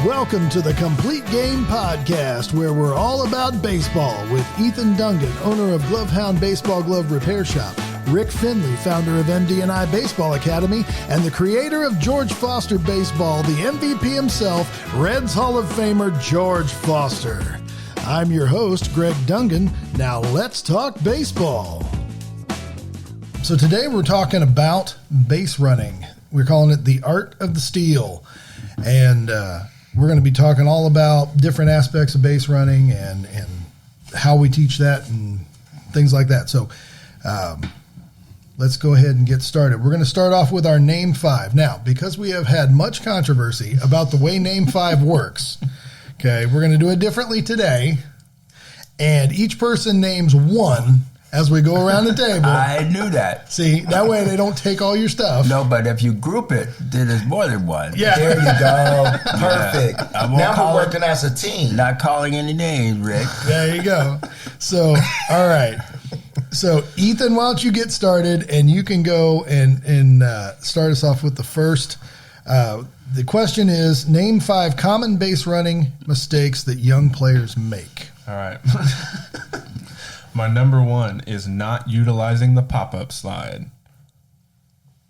Welcome to the Complete Game Podcast, where we're all about baseball with Ethan Dungan, owner of Glovehound Baseball Glove Repair Shop, Rick Finley, founder of MD&I Baseball Academy, and the creator of George Foster Baseball, the MVP himself, Reds Hall of Famer George Foster. I'm your host, Greg Dungan. Now let's talk baseball. So today we're talking about base running. We're calling it the art of the steal. And we're going to be talking all about different aspects of base running and how we teach that and things like that. So let's go ahead and get started. We're going to start off with our Name 5. Now, because we have had much controversy about the way Name 5 works, okay, we're going to do it differently today. And each person names one as we go around the table. I knew that. See, that way they don't take all your stuff. No, but if you group it, then there's more than one. Yeah. There you go. Perfect. Now we're working as a team. Not calling any names, Rick. There you go. So, all right. So, Ethan, why don't you get started, and you can go and start us off with the first. The question is, name 5 common base running mistakes that young players make. All right. My number 1 is not utilizing the pop-up slide.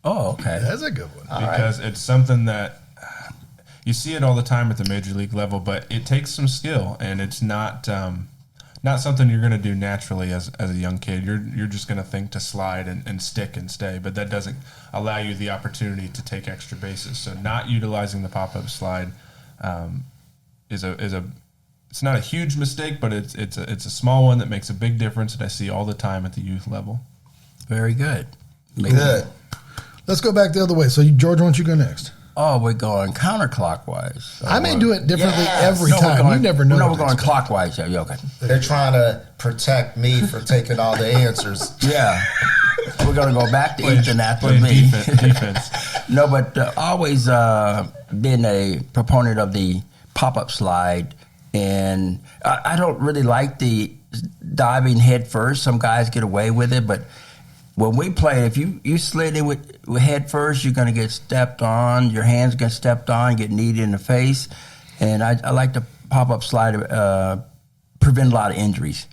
Oh, okay. That's a good one. Because it's something that you see it all the time at the major league level, but it takes some skill, and it's not something you're going to do naturally as a young kid. You're just going to think to slide and stick and stay, but that doesn't allow you the opportunity to take extra bases. So not utilizing the pop-up slide is it's not a huge mistake, but it's a small one that makes a big difference that I see all the time at the youth level. Very good. Good. Let's go back the other way. So, George, why don't you go next? Oh, we're going counterclockwise. So I may do it differently every No, we're time. going, You never know. No, we're going clockwise. Yeah, okay. They're trying to protect me for taking all the answers. Yeah. We're going to go back to Ethan after Playing me. defense. No, but always been a proponent of the pop-up slide. And I don't really like the diving head first. Some guys get away with it, but when we play, if you slid in with head first, you're going to get stepped on. Your hands get stepped on, get kneed in the face. And I like the pop-up slide prevent a lot of injuries.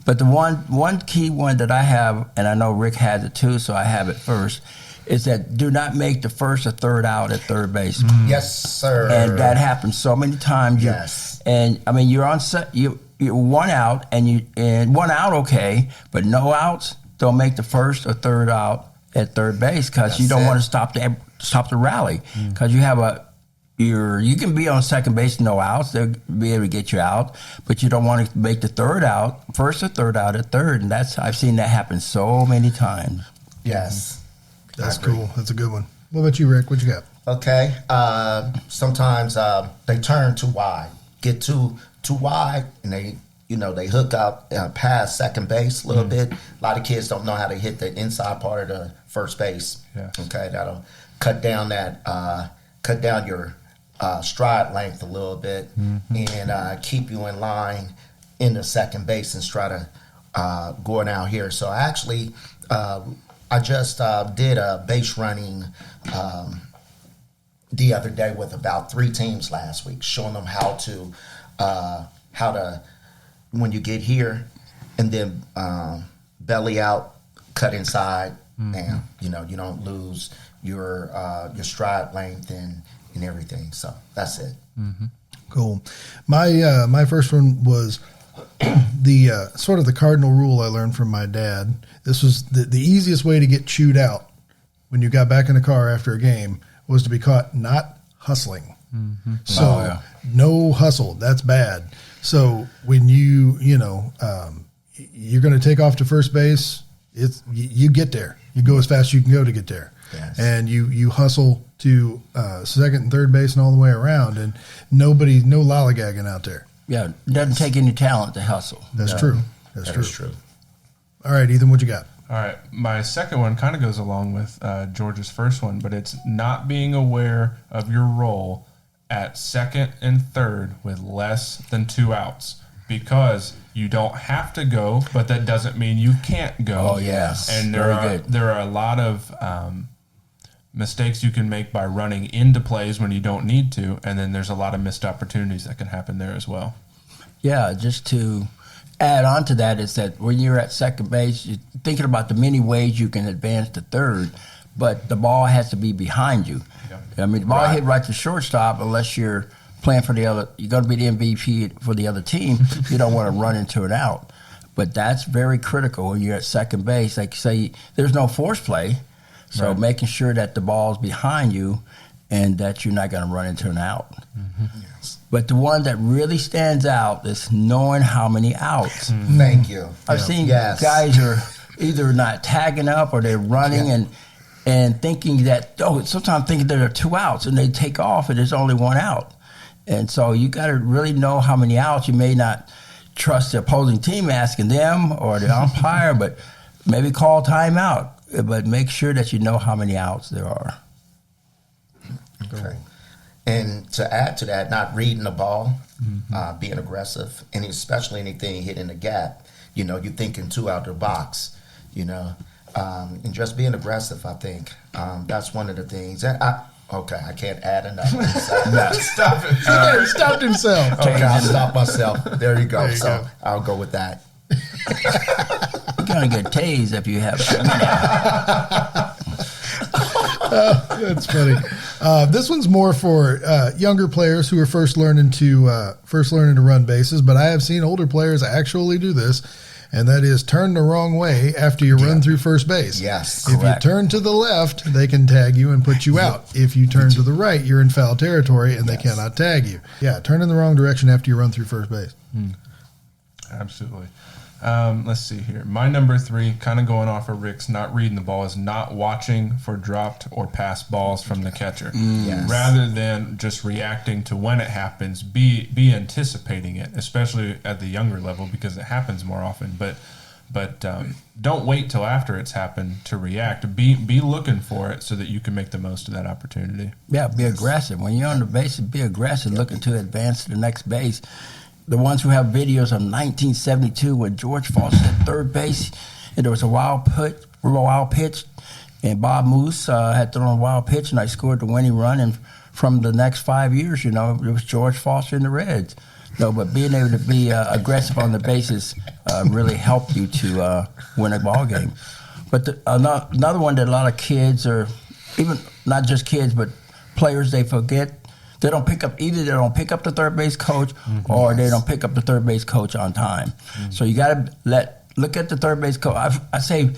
But the one key one that I have, and I know Rick has it too, so I have it first, is that do not make the first or third out at third base. Yes, sir. And that happens so many times. Yes. And I mean, you're on set. You're one out, and one out, okay, but no outs. Don't make the first or third out at third base because you don't want to stop the rally because you have you can be on second base, no outs. They'll be able to get you out, but you don't want to make the first or third out at third, and I've seen that happen so many times. Yes. That's cool. That's a good one. What about you, Rick? What you got? Okay. Sometimes they turn too wide, get too wide, and they hook up past second base a little bit. A lot of kids don't know how to hit the inside part of the first base. Yes. Okay, that'll cut down your stride length a little bit and keep you in line in the second base and try to going out here. So actually, I just did a base running the other day with about 3 teams last week, showing them how to when you get here and then belly out, cut inside, and you don't lose your stride length and everything. So that's it. Cool. My first one was the sort of the cardinal rule I learned from my dad. This was the easiest way to get chewed out when you got back in the car after a game was to be caught not hustling. So no hustle. That's bad. So when you're going to take off to first base, you get there. You go as fast as you can go to get there. Yes. And you hustle to second and third base and all the way around, and no lollygagging out there. Yeah, it doesn't take any talent to hustle. That's true. That is true. All right, Ethan, what you got? All right. My second one kind of goes along with George's first one, but it's not being aware of your role at second and third with less than 2 outs, because you don't have to go, but that doesn't mean you can't go. Oh, yes. And there are a lot of mistakes you can make by running into plays when you don't need to, and then there's a lot of missed opportunities that can happen there as well. Yeah, just to add on to that is that when you're at second base, you're thinking about the many ways you can advance to third, but the ball has to be behind you. Yep. I mean, the ball hit right to shortstop, unless you're playing for the other, you're going to be the MVP for the other team. You don't want to run into it out. But that's very critical when you're at second base. Like you say, there's no force play, so making sure that the ball's behind you and that you're not going to run into an out. Mm-hmm. Yes. But the one that really stands out is knowing how many outs. Mm-hmm. Thank you. I've seen guys are either not tagging up or they're running and thinking that, sometimes thinking there are 2 outs, and they take off and there's only 1 out. And so you got to really know how many outs. You may not trust the opposing team asking them or the umpire, but maybe call timeout. But make sure that you know how many outs there are. Okay. And to add to that, not reading the ball, being aggressive, and especially anything hitting the gap, you're thinking 2 out the box, and just being aggressive, I think. That's one of the things. And I can't add enough. Stop it. He stopped himself. Okay, I'll stop myself. There you go. So I'll go with that. You're going to get tased if you have That's funny. This one's more for younger players who are first learning to run bases, but I have seen older players actually do this, and that is turn the wrong way after you run through first base. Yes, if correct. you turn to the left, they can tag you and put you out. If you turn to the right, you're in foul territory and they cannot tag you. Yeah, turn in the wrong direction after you run through first base. Absolutely. Let's see here. My number 3, kind of going off of Rick's not reading the ball, is not watching for dropped or passed balls from the catcher. Yes. Rather than just reacting to when it happens, be anticipating it, especially at the younger level because it happens more often. But don't wait till after it's happened to react. Be looking for it so that you can make the most of that opportunity. Yeah, be aggressive. When you're on the base, be aggressive, looking to advance to the next base. The ones who have videos of 1972 when George Foster at third base, and there was a wild pitch, and Bob Moose had thrown a wild pitch, and I scored the winning run. And from the next 5 years, it was George Foster and the Reds. But being able to be aggressive on the bases really helped you to win a ball game. But another one that a lot of kids, or even not just kids, but players, they forget. They don't pick up the third base coach, or they don't pick up the third base coach on time. So you got to look at the third base coach. I say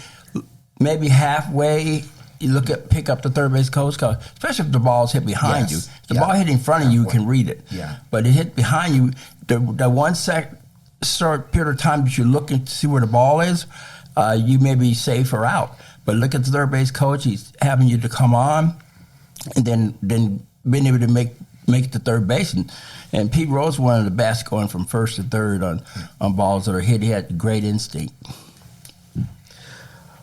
maybe halfway. You pick up the third base coach, especially if the ball's hit behind you. If the ball hit in front of you, you can read it. Yeah. But it hit behind you. The 1 short period of time that you're looking to see where the ball is, you may be safe or out. But look at the third base coach. He's having you to come on, and then being able to make the third base. And Pete Rose, one of the best going from first to third on balls that are hit. He had great instinct.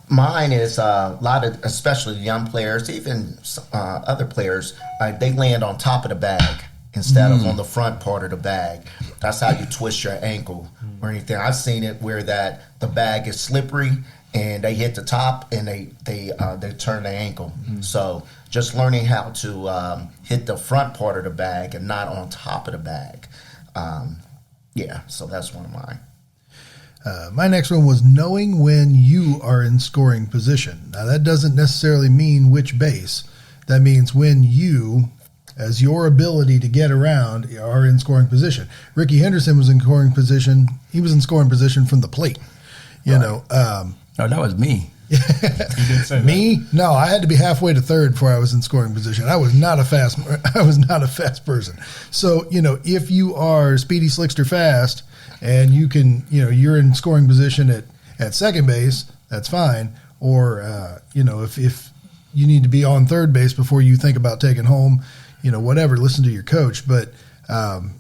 Mine is a lot of, especially young players, even other players, they land on top of the bag instead of on the front part of the bag. That's how you twist your ankle or anything. I've seen it where the bag is slippery and they hit the top and they turn the ankle. So just learning how to hit the front part of the bag and not on top of the bag. So that's one of mine. My next one was knowing when you are in scoring position. Now, that doesn't necessarily mean which base. That means when you, as your ability to get around, are in scoring position. Ricky Henderson was in scoring position. He was in scoring position from the plate. No, that was me. You did say Me? No, I had to be halfway to third before I was in scoring position. I was not a fast person. So, if you are speedy, slickster, fast, and you can, you're in scoring position at second base, that's fine. Or, if you need to be on third base before you think about taking home, whatever, listen to your coach. But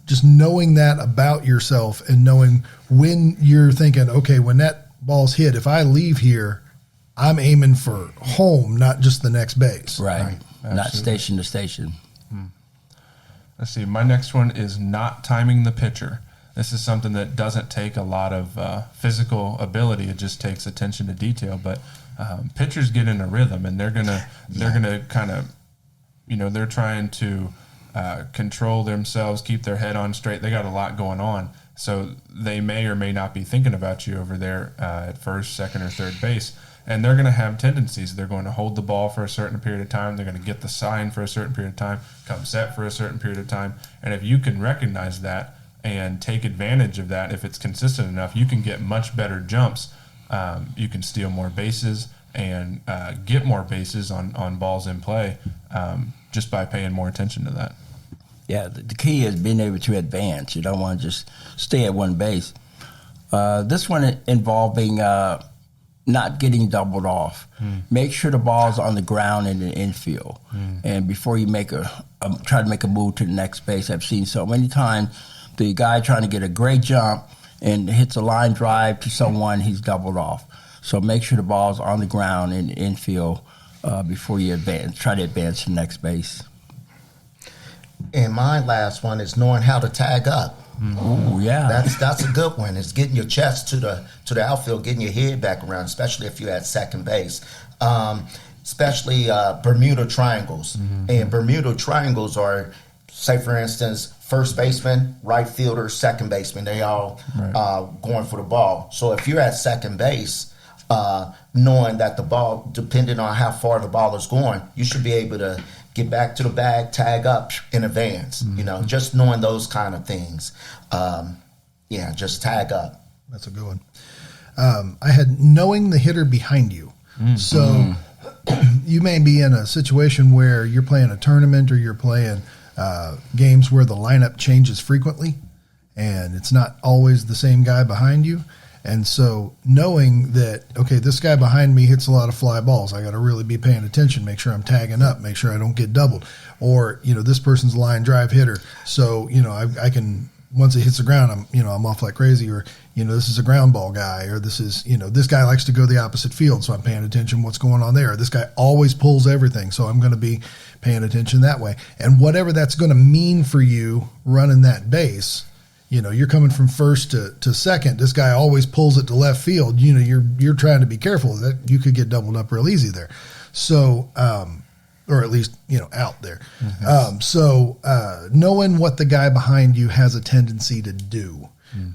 just knowing that about yourself and knowing when you're thinking, okay, when that ball's hit, if I leave here, I'm aiming for home, not just the next base. Right. Not station to station. Let's see. My next one is not timing the pitcher. This is something that doesn't take a lot of physical ability. It just takes attention to detail. But pitchers get in a rhythm, and they're gonna kind of, they're trying to control themselves, keep their head on straight. They got a lot going on, so they may or may not be thinking about you over there at first, second, or third base. And they're going to have tendencies. They're going to hold the ball for a certain period of time. They're going to get the sign for a certain period of time, come set for a certain period of time. And if you can recognize that and take advantage of that, if it's consistent enough, you can get much better jumps. You can steal more bases and get more bases on balls in play just by paying more attention to that. Yeah, the key is being able to advance. You don't want to just stay at one base. This one involving not getting doubled off. Make sure the ball's on the ground in the infield. And before you try to make a move to the next base, I've seen so many times the guy trying to get a great jump and hits a line drive to someone, he's doubled off. So make sure the ball's on the ground in the infield before you try to advance to the next base. And my last one is knowing how to tag up. Oh yeah, that's a good one. It's getting your chest to the outfield, getting your head back around, especially if you're at second base. Especially Bermuda triangles. And Bermuda triangles are, say for instance, first baseman, right fielder, second baseman. They all going for the ball. So if you're at second base, knowing that the ball, depending on how far the ball is going, you should be able to get back to the bag, tag up in advance. Just knowing those kind of things. Just tag up. That's a good one. I had knowing the hitter behind you. So you may be in a situation where you're playing a tournament or you're playing games where the lineup changes frequently and it's not always the same guy behind you. And so knowing that, okay, this guy behind me hits a lot of fly balls, I got to really be paying attention, make sure I'm tagging up, make sure I don't get doubled. Or, this person's a line drive hitter. So, I can, once it hits the ground, I'm off like crazy. Or, this is a ground ball guy. Or this is, this guy likes to go the opposite field. So I'm paying attention what's going on there. Or this guy always pulls everything. So I'm going to be paying attention that way. And whatever that's going to mean for you running that base, you're coming from first to second. This guy always pulls it to left field. You're trying to be careful that you could get doubled up real easy there. So, or at least, out there. So knowing what the guy behind you has a tendency to do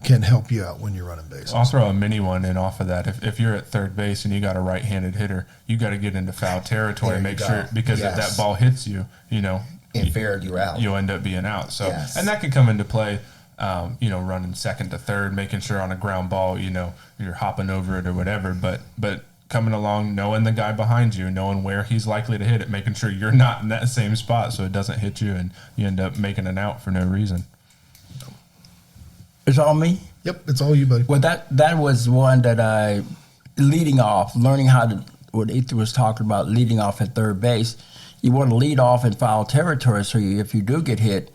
can help you out when you're running base. I'll throw a mini one in off of that. If you're at third base and you got a right-handed hitter, you got to get into foul territory. Make sure, because if that ball hits you, inferior, you're out. You'll end up being out. So, and that can come into play. Running second to third, making sure on a ground ball, you're hopping over it or whatever. But coming along, knowing the guy behind you, knowing where he's likely to hit it, making sure you're not in that same spot so it doesn't hit you and you end up making an out for no reason. It's all me? Yep, it's all you, buddy. Well, that was one that leading off, learning how to, what Ethan was talking about, leading off at third base. You want to lead off in foul territory, so if you do get hit,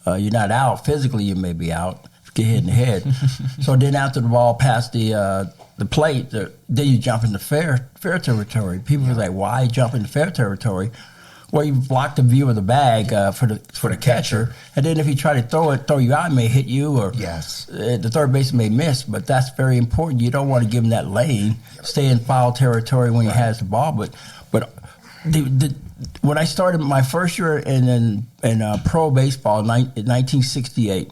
you're not out. Physically, you may be out. Get hit in the head. So then after the ball passed the plate, then you jump into fair territory. People are like, why jump into fair territory? Well, you block the view of the bag for the catcher. And then if he try to throw you out, it may hit you, or the third baseman may miss. But that's very important. You don't want to give him that lane. Stay in foul territory when he has the ball. But when I started my first year in pro baseball in 1968,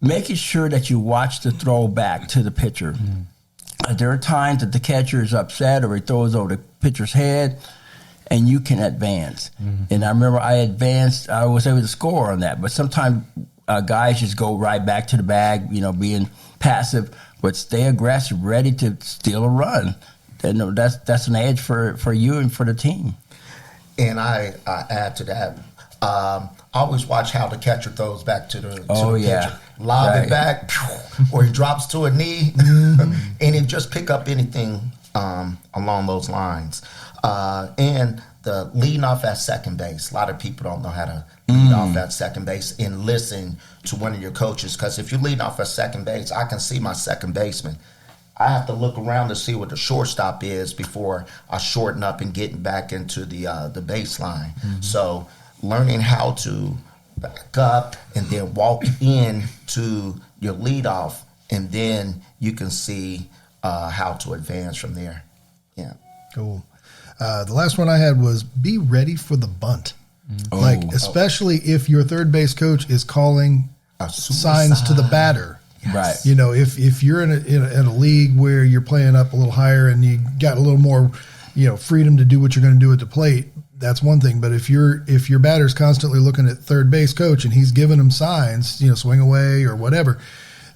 making sure that you watch the throw back to the pitcher. There are times that the catcher is upset or he throws over the pitcher's head, and you can advance. And I remember I advanced. I was able to score on that. But sometimes guys just go right back to the bag, being passive, but stay aggressive, ready to steal a run. And that's an edge for you and for the team. And I add to that, always watch how the catcher throws back to the pitcher. Lob it back, or he drops to a knee, and he just pick up anything along those lines. And the leading off at second base. A lot of people don't know how to lead off at second base and listen to one of your coaches. Because if you lead off at second base, I can see my second baseman. I have to look around to see what the shortstop is before I shorten up and getting back into the baseline. So learning how to back up and then walk in to your leadoff, and then you can see how to advance from there. Yeah. Cool. The last one I had was be ready for the bunt. Like, especially if your third base coach is calling signs to the batter. Yes. Right. You know, if you're in a league where you're playing up a little higher and you got a little more, freedom to do what you're going to do at the plate, that's one thing. But if your batter's constantly looking at third base coach and he's giving him signs, swing away or whatever,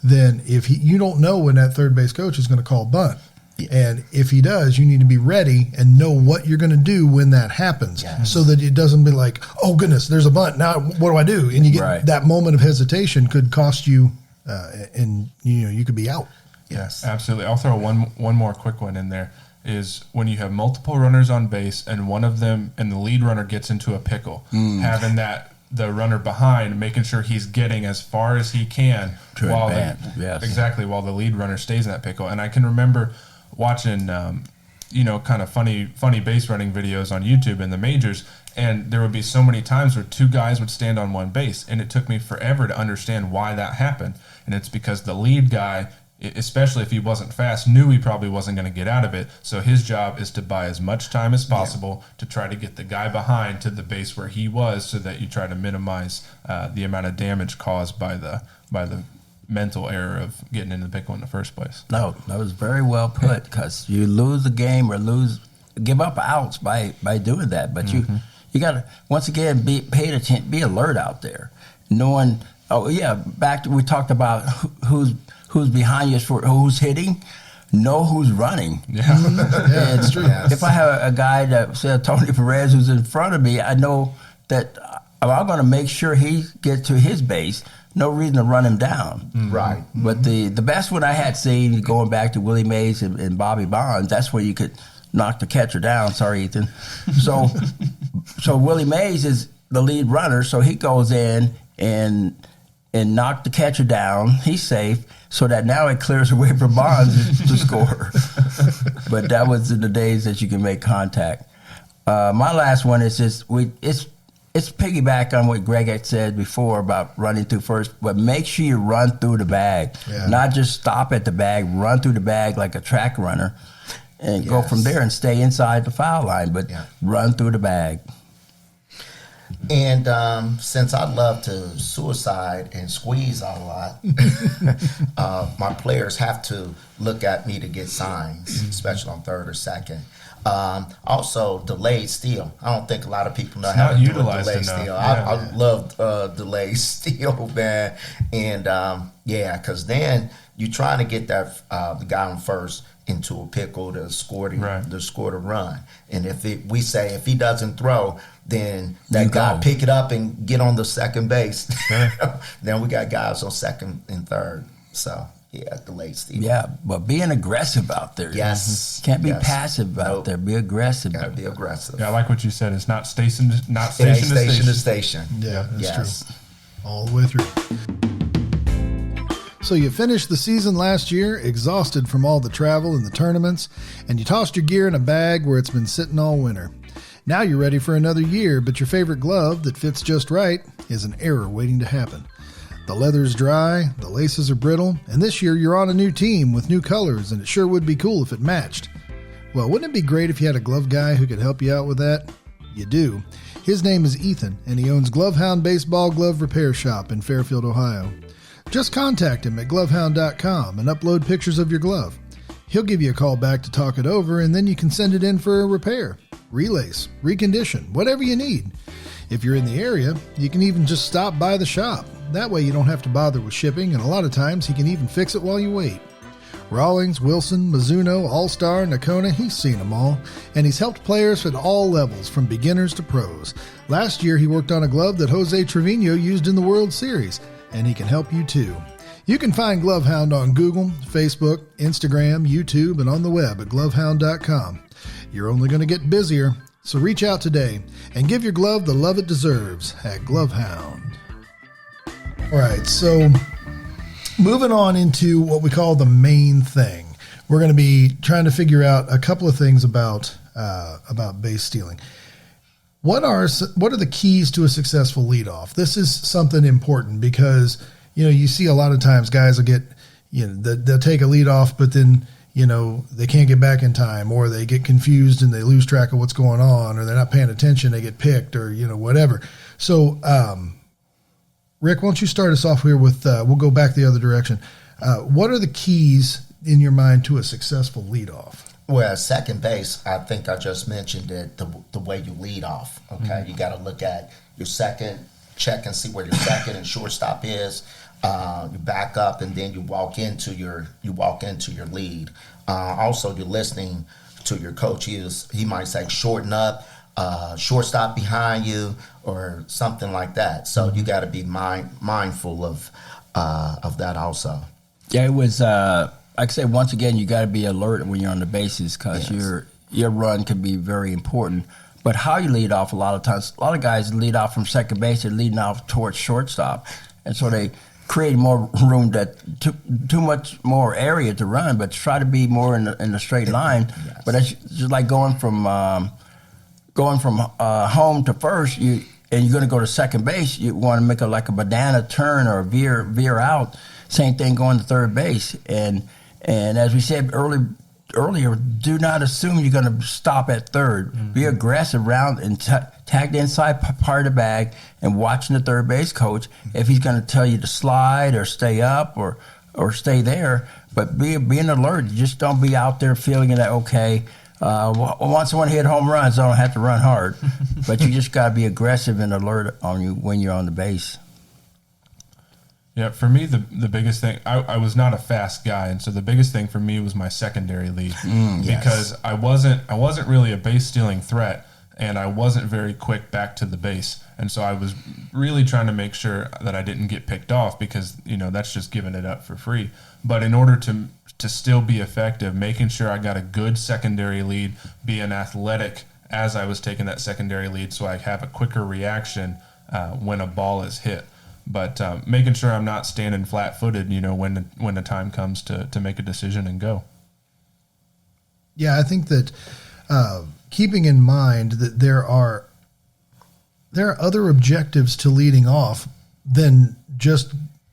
then you don't know when that third base coach is going to call bunt. Yeah. And if he does, you need to be ready and know what you're going to do when that happens, so that it doesn't be like, oh goodness, there's a bunt. Now what do I do? And you get that moment of hesitation could cost you, and you could be out. Yes, absolutely. I'll throw one more quick one in there. Is when you have multiple runners on base and one of them and the lead runner gets into a pickle, having the runner behind, making sure he's getting as far as he can while while the lead runner stays in that pickle. And I can remember watching, kind of funny base running videos on YouTube in the majors, and there would be so many times where two guys would stand on one base, and it took me forever to understand why that happened. And it's because the lead guy, especially if he wasn't fast, knew he probably wasn't going to get out of it. So his job is to buy as much time as possible to try to get the guy behind to the base where he was, so that you try to minimize the amount of damage caused by the mental error of getting into the pickle in the first place. No, that was very well put, because you lose the game or give up outs by doing that. But you got to, once again, be paid attention, be alert out there, knowing. Oh yeah, we talked about who's behind you, for who's hitting, know who's running. Yeah, it's true. If I have a guy that said Tony Perez who's in front of me, I know that I'm going to make sure he gets to his base. No reason to run him down. Right. But the best one I had seen, going back to Willie Mays and Bobby Bonds, that's where you could knock the catcher down. Sorry, Ethan. So Willie Mays is the lead runner, so he goes in and knock the catcher down. He's safe, so that now it clears the way for Bonds to score. But that was in the days that you can make contact. My last one is just it's piggyback on what Greg had said before about running through first, but make sure you run through the bag, not just stop at the bag. Run through the bag like a track runner, and go from there and stay inside the foul line, but run through the bag. And since I love to suicide and squeeze a lot, my players have to look at me to get signs, especially on third or second. Also, delayed steal. I don't think a lot of people know how to do a delayed steal. I love delayed steal, man. And because then you're trying to get that the guy on first into a pickle to score the run. And if he doesn't throw, then that guy pick it up and get on the second base. Then we got guys on second and third. So delayed steal. Yeah, but being aggressive out there. Yes. Can't be passive out there. Be aggressive. Gotta be aggressive. Yeah, I like what you said. It's not station to station. Yeah, that's true. All the way through. So you finished the season last year, exhausted from all the travel and the tournaments, and you tossed your gear in a bag where it's been sitting all winter. Now you're ready for another year, but your favorite glove that fits just right is an error waiting to happen. The leather's dry, the laces are brittle, and this year you're on a new team with new colors, and it sure would be cool if it matched. Well, wouldn't it be great if you had a glove guy who could help you out with that? You do. His name is Ethan, and he owns Glovehound Baseball Glove Repair Shop in Fairfield, Ohio. Just contact him at glovehound.com and upload pictures of your glove. He'll give you a call back to talk it over, and then you can send it in for a repair, relace, recondition, whatever you need. If you're in the area, you can even just stop by the shop. That way you don't have to bother with shipping, and a lot of times he can even fix it while you wait. Rawlings, Wilson, Mizuno, All-Star, Nakona, he's seen them all, and he's helped players at all levels, from beginners to pros. Last year he worked on a glove that Jose Trevino used in the World Series, and he can help you too. You can find Glovehound on Google, Facebook, Instagram, YouTube, and on the web at glovehound.com. You're only going to get busier, so reach out today and give your glove the love it deserves at Glovehound. All right, so moving on into what we call the main thing. We're going to be trying to figure out a couple of things about base stealing. What are the keys to a successful leadoff? This is something important because, you see a lot of times guys will get, they'll take a leadoff, but then, they can't get back in time, or they get confused and they lose track of what's going on, or they're not paying attention, they get picked, or, whatever. So, Rick, why don't you start us off here with, we'll go back the other direction. What are the keys in your mind to a successful leadoff? Well, second base, I think I just mentioned it, the way you lead off. Okay, You got to look at your second, check and see where your second and shortstop is. You back up, and then you walk into your lead. Also, you're listening to your coach. He might say shorten up, shortstop behind you, or something like that. So you got to be mindful of that also. Yeah, it was. Like I said, once again, you got to be alert when you're on the bases, because your run can be very important. But how you lead off, a lot of times, a lot of guys lead off from second base, they're leading off towards shortstop, and so they create more room, that too much more area to run, but try to be more in the straight line. Yes. But that's just like going from home to first, and you're going to go to second base. You want to make a banana turn or veer out. Same thing going to third base, and as we said earlier, do not assume you're going to stop at third. Mm-hmm. Be aggressive round and tag the inside part of the bag, and watching the third base coach if he's going to tell you to slide or stay up or stay there. But being alert. Just don't be out there feeling that, okay, once someone hit home runs, I don't have to run hard. But you just got to be aggressive and alert on you when you're on the base. Yeah, for me, the biggest thing, I was not a fast guy, and so the biggest thing for me was my secondary lead, because I wasn't really a base stealing threat, and I wasn't very quick back to the base, and so I was really trying to make sure that I didn't get picked off, because that's just giving it up for free. But in order to still be effective, making sure I got a good secondary lead, being athletic as I was taking that secondary lead, so I have a quicker reaction when a ball is hit. But making sure I'm not standing flat-footed, when the time comes to make a decision and go. Yeah, I think that keeping in mind that there are other objectives to leading off than just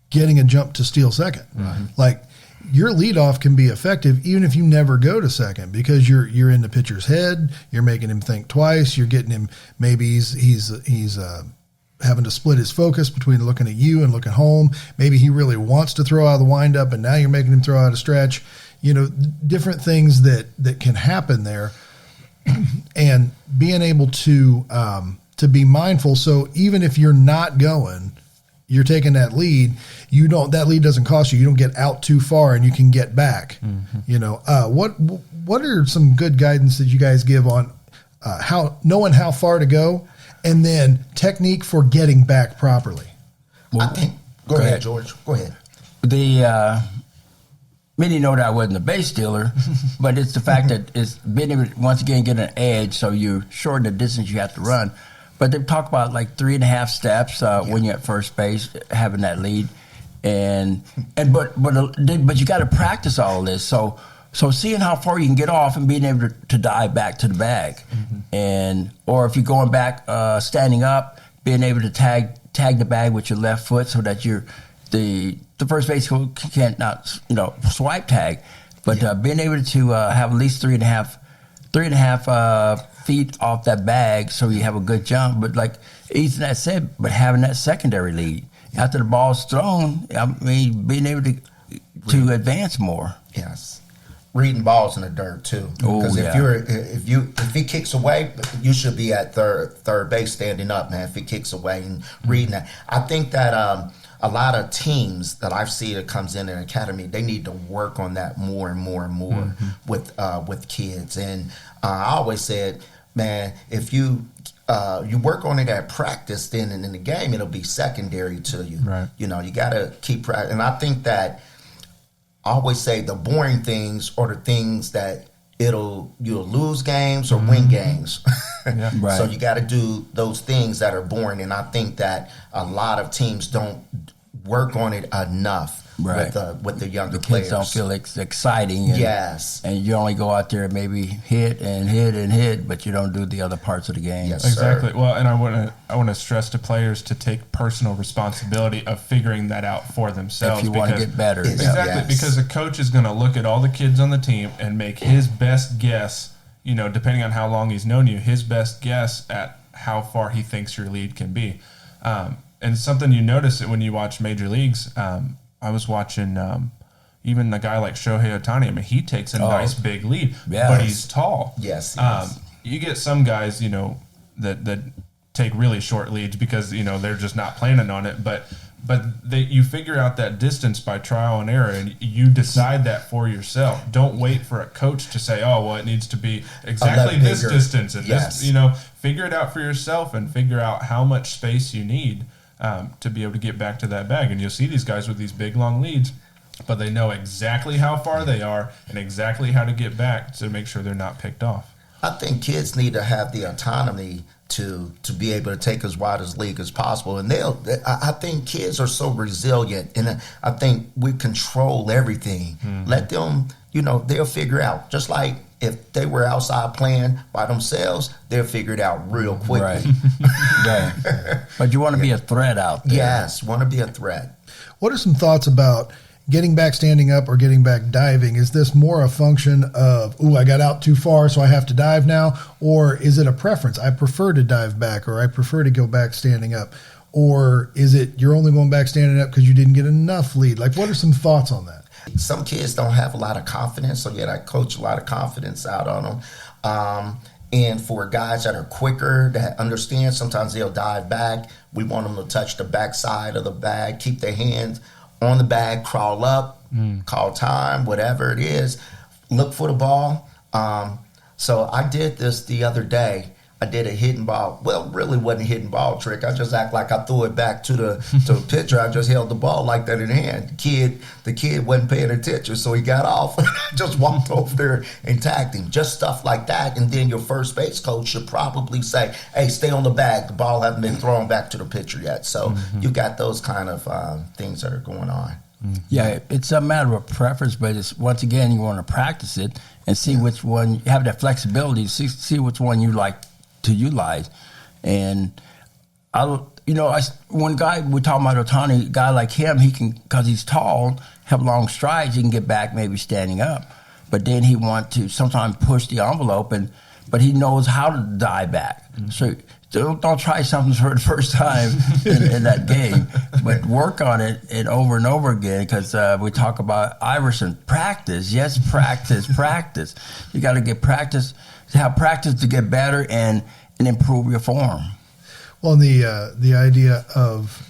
getting a jump to steal second. Mm-hmm. Like, your leadoff can be effective even if you never go to second, because you're in the pitcher's head, you're making him think twice, you're getting him, maybe he's having to split his focus between looking at you and looking home. Maybe he really wants to throw out the windup, and now you're making him throw out a stretch. Different things that can happen there, and being able to be mindful. So even if you're not going, you're taking that lead. That lead doesn't cost you. You don't get out too far, and you can get back. Mm-hmm. What are some good guidance that you guys give on knowing how far to go? And then technique for getting back properly. Well, I think. Go ahead, George. Go ahead. Many know that I wasn't a base stealer, but it's the fact that it's being able to, once again, get an edge, so you shorten the distance you have to run. But they talk about like 3.5 steps when you're at first base, having that lead, but you got to practice all of this. So seeing how far you can get off and being able to dive back to the bag, mm-hmm. Or if you're going back, standing up, being able to tag the bag with your left foot, so that the first base coach can't not swipe tag, but being able to have at least 3.5 feet off that bag, so you have a good jump. But like Ethan had said, but having that secondary lead after the ball's thrown, being able to advance more. Yes. Reading balls in the dirt too, because if he kicks away, you should be at third base standing up, man. If he kicks away and reading that, I think that a lot of teams that I've seen that comes in an academy, they need to work on that more and more and more with kids. And I always said, man, if you work on it at practice, then in the game it'll be secondary to you. Right. You got to keep practice, and I think that. I always say the boring things are the things that you'll lose games or win games. Yeah, right. So you got to do those things that are boring, and I think that a lot of teams don't work on it enough. Right. with the younger The players. kids don't feel exciting. And, Yes. And you only go out there and maybe hit and hit and hit, but you don't do the other parts of the game. Yes. Exactly. Sir. Well, and I want to stress to players to take personal responsibility of figuring that out for themselves. If you want to get better. Exactly, Yes. because a coach is going to look at all the kids on the team and make his best guess, depending on how long he's known you, his best guess at how far he thinks your lead can be. And something you notice when you watch major leagues, I was watching even a guy like Shohei Ohtani. I mean, he takes a nice big lead, but he's tall. Yes. You get some guys, that take really short leads because they're just not planning on it. But you figure out that distance by trial and error, and you decide that for yourself. Don't wait for a coach to say, "Oh, well, it needs to be exactly this distance," and Yes. this. Figure it out for yourself and figure out how much space you need to be able to get back to that bag. And you'll see these guys with these big long leads, but they know exactly how far they are and exactly how to get back to make sure they're not picked off. I think kids need to have the autonomy to be able to take as wide as league as possible. And I think kids are so resilient, and I think we control everything. Mm-hmm. Let them, they'll figure out. Just like if they were outside playing by themselves, they'll figure it out real quickly. Right. Right. But you want to be a threat out there. Yes, want to be a threat. What are some thoughts about getting back standing up or getting back diving? Is this more a function of, I got out too far, so I have to dive now? Or is it a preference? I prefer to dive back, or I prefer to go back standing up. Or is it you're only going back standing up because you didn't get enough lead? Like, what are some thoughts on that? Some kids don't have a lot of confidence, so yet I coach a lot of confidence out on them. And for guys that are quicker, that understand, sometimes they'll dive back. We want them to touch the backside of the bag, keep their hands on the bag, crawl up, call time, whatever it is, look for the ball. So I did this the other day. I did a hidden ball. Well, really wasn't a hidden ball trick. I just act like I threw it back to the pitcher. I just held the ball like that in hand. The kid wasn't paying attention, so he got off. I just walked over there and tagged him. Just stuff like that. And then your first base coach should probably say, "Hey, stay on the bag. The ball hasn't been thrown back to the pitcher yet." So you got those kind of things that are going on. Yeah, it's a matter of preference, but it's once again you want to practice it and see which one you have that flexibility. See which one you like to utilize. And one guy we're talking about, Ohtani, a guy like him, he can, because he's tall, have long strides, he can get back maybe standing up, but then he want to sometimes push the envelope, but he knows how to dive back. So don't try something for the first time in that game, but work on it and over again, because we talk about Iverson, practice. Yes, practice. You got to get practice, have practice to get better and improve your form. Well, the idea of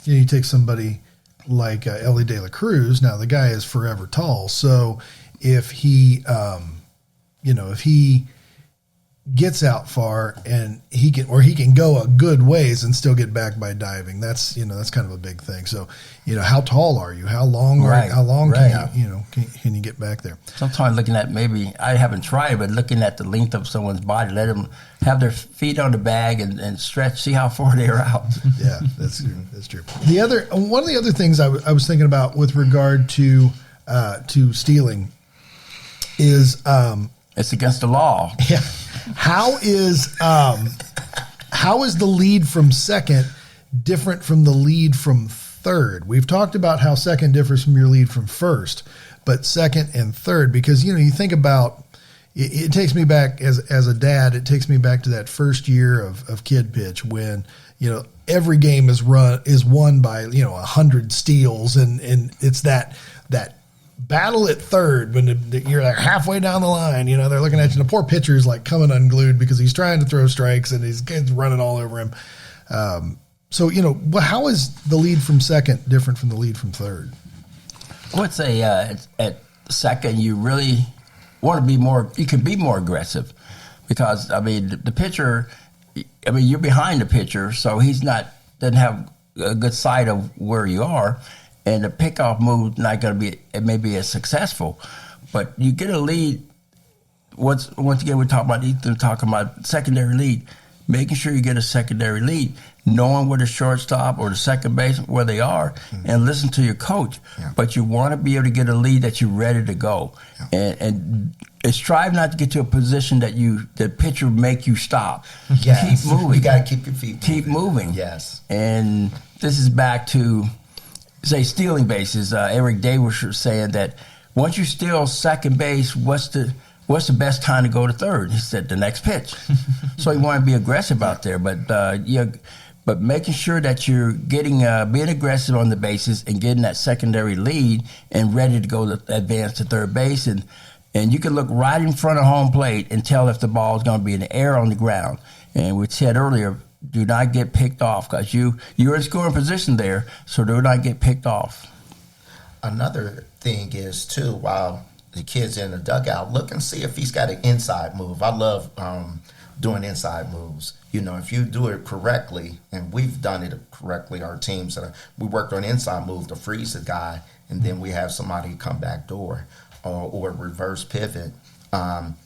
you take somebody like Ellie De La Cruz. Now the guy is forever tall, so if he gets out far and he can go a good ways and still get back by diving, that's kind of a big thing. So how tall are you? How long can you get back there? Sometimes looking at, maybe I haven't tried, but looking at the length of someone's body, let them have their feet on the bag and stretch, see how far they're out. Yeah, that's true. One of the other things I was thinking about with regard to stealing is it's against the law. Yeah. How is the lead from second different from the lead from third? We've talked about how second differs from your lead from first, but second and third, because you think about it takes me back as a dad. It takes me back to that first year of kid pitch when every game is won by 100 steals, and it's that battle at third when you're like halfway down the line. They're looking at you. The poor pitcher is like coming unglued because he's trying to throw strikes and his kids running all over him. So how is the lead from second different from the lead from third? I would say at second you really want to be more. You can be more aggressive because the pitcher. You're behind the pitcher, so doesn't have a good sight of where you are. And the pickoff move not going to be, it may be as successful, but you get a lead. Once again, we're talking about Ethan talking about secondary lead, making sure you get a secondary lead. knowing where the shortstop or the second base, where they are, and listen to your coach. But you want to be able to get a lead that you're ready to go. And strive not to get to a position that the pitcher make you stop. Yes. Keep moving. You got to keep your feet Keep moving. Yes. And this is back to, say, stealing bases. Eric Davis was saying that once you steal second base, what's the best time to go to third? He said the next pitch. So you want to be aggressive out there, but making sure that you're getting being aggressive on the bases and getting that secondary lead and ready to go to advance to third base, and you can look right in front of home plate and tell if the ball is going to be in the air or on the ground. And we said earlier, do not get picked off, because you're in scoring position there, so do not get picked off. Another thing is too, while the kid's in the dugout, look and see if he's got an inside move. I love doing inside moves. You know, if you do it correctly, and we've done it correctly, our teams, we worked on inside move to freeze the guy, and then we have somebody come back door or reverse pivot.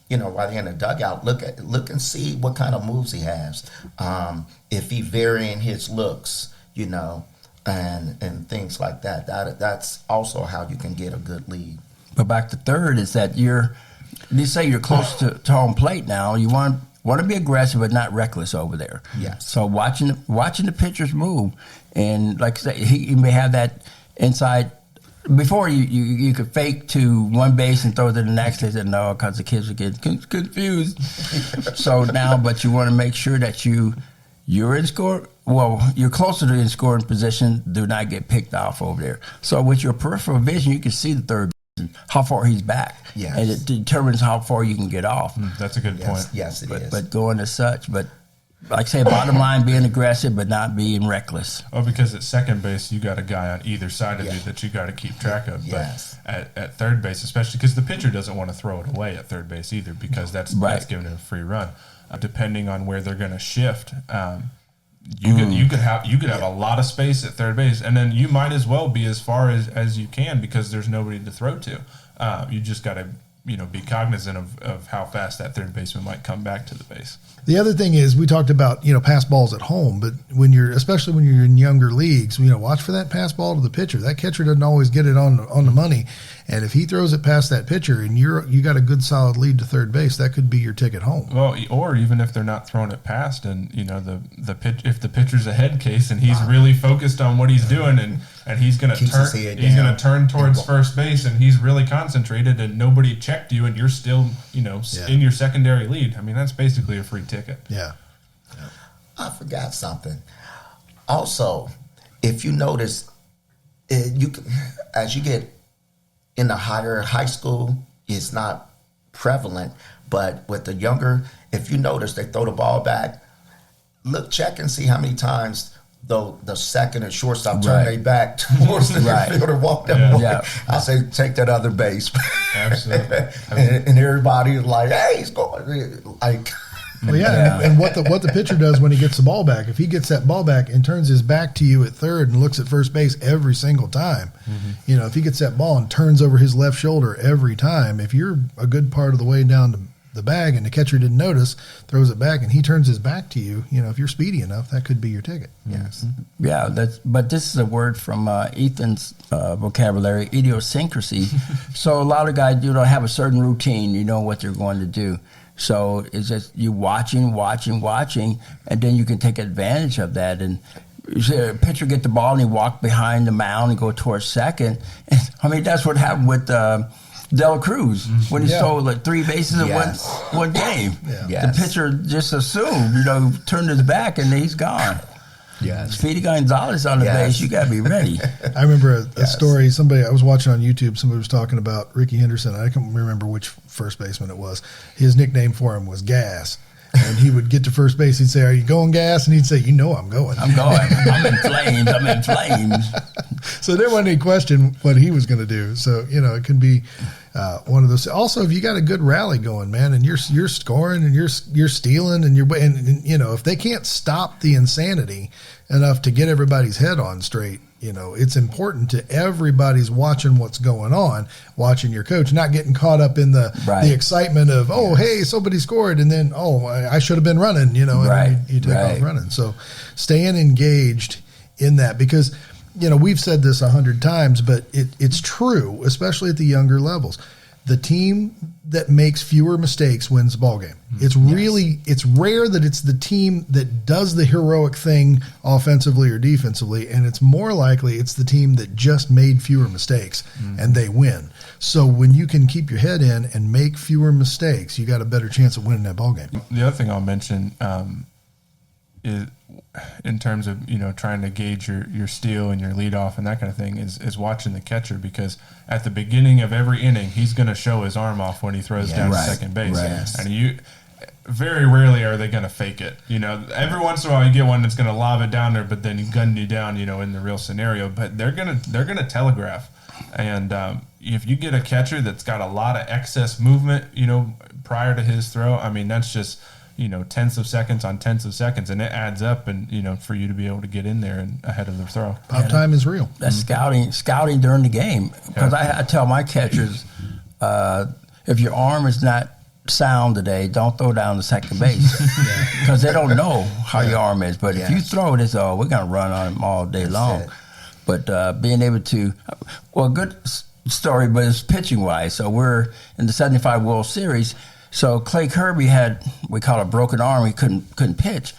You know, while they're in the dugout, look and see what kind of moves he has. If he varying his looks, you know, and things like that. That's also how you can get a good lead. But back to third is that you say you're close to home plate now. You want to be aggressive but not reckless over there. Yes. So watching the pitchers move, and like I say, he may have that inside. Before you could fake to one base and throw to the next. They said no, because the kids would get confused. So now, but you want to make sure that you're in score. Well, you're closer to in scoring position. Do not get picked off over there. So with your peripheral vision, you can see the third base, how far he's back, and it determines how far you can get off. That's a good point. Yes, it is. But going as such, but like I say, bottom line, being aggressive but not being reckless. Oh, because at second base, you got a guy on either side of you that you got to keep track of. Yes. But at third base, especially because the pitcher doesn't want to throw it away at third base either, because that's giving it a free run. Depending on where they're going to shift, you could have a lot of space at third base, and then you might as well be as far as you can, because there's nobody to throw to. You just got to be cognizant of how fast that third baseman might come back to the base. The other thing is, we talked about, pass balls at home, but especially when you're in younger leagues, watch for that pass ball to the pitcher. That catcher doesn't always get it on the money. And if he throws it past that pitcher and you got a good solid lead to third base, that could be your ticket home. Well, or even if they're not throwing it past, and the pitch, if the pitcher's a head case and he's really focused on what he's doing, and he's going to turn towards first base, and he's really concentrated, and nobody checked you, and you're still in your secondary lead. I mean, that's basically a free ticket. Yeah. I forgot something. Also, if you notice, as you get in the high school, it's not prevalent, but with the younger, if you notice they throw the ball back, check and see how many times though the second and shortstop turn their back towards the fielder, walk that way. Yeah. I say take that other base. Absolutely. and everybody is like, hey, he's going like. Well, and what the pitcher does when he gets the ball back, if he gets that ball back and turns his back to you at third and looks at first base every single time, if he gets that ball and turns over his left shoulder every time, if you're a good part of the way down to the bag and the catcher didn't notice, throws it back and he turns his back to you, if you're speedy enough, that could be your ticket. Yes. Yeah, but this is a word from Ethan's vocabulary, idiosyncrasy. So a lot of guys have a certain routine, what they're going to do. So it's just you watching, and then you can take advantage of that. And you see a pitcher get the ball and he walk behind the mound and go towards second. And, I mean, that's what happened with Dela Cruz when he stole like 3 bases in one game. Yeah. Yes. The pitcher just assumed, turned his back and he's gone. Yes. Speedy Gonzalez on the base, you got to be ready. I remember a story, I was watching on YouTube, somebody was talking about Ricky Henderson. I can't remember which first baseman it was. His nickname for him was Gas. And he would get to first base, he'd say, "Are you going, Gas?" And he'd say, "I'm going. I'm in flames. So there wasn't any question what he was going to do. So, it can be one of those. Also, if you got a good rally going, man, and you're scoring and you're stealing and if they can't stop the insanity enough to get everybody's head on straight, it's important to everybody's watching what's going on, watching your coach, not getting caught up in the excitement of, hey, somebody scored, and then, I should have been running, and then you take off running. So staying engaged in that, because, we've said this 100 times, but it's true, especially at the younger levels. The team that makes fewer mistakes wins the ball game. It's rare that it's the team that does the heroic thing offensively or defensively, and it's more likely it's the team that just made fewer mistakes and they win. So when you can keep your head in and make fewer mistakes, you got a better chance of winning that ball game. The other thing I'll mention is, in terms of trying to gauge your steal and your leadoff and that kind of thing, is watching the catcher, because at the beginning of every inning he's going to show his arm off when he throws down to second base, and very rarely are they going to fake it. Every once in a while you get one that's going to lob it down there, but then he gunned you down, in the real scenario. But they're gonna telegraph, and if you get a catcher that's got a lot of excess movement, prior to his throw, I mean that's just tenths of seconds on tenths of seconds, and it adds up, and for you to be able to get in there and ahead of the throw. Pop time is real. That's scouting during the game. Because I tell my catchers, if your arm is not sound today, don't throw down the second base, because they don't know how your arm is. But if you throw it, it's we're going to run on him all day long. But being able to, good story, but it's pitching wise. So we're in the '75 World Series. So Clay Kirby had, we call it a broken arm. He couldn't pitch,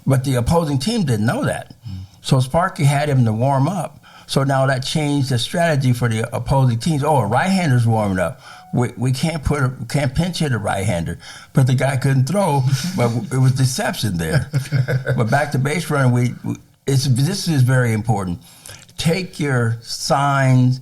but the opposing team didn't know that. So Sparky had him to warm up. So now that changed the strategy for the opposing teams. A right-hander's warming up. We can't pinch hit a right-hander, but the guy couldn't throw. But it was deception there. But back to base running, this is very important. Take your signs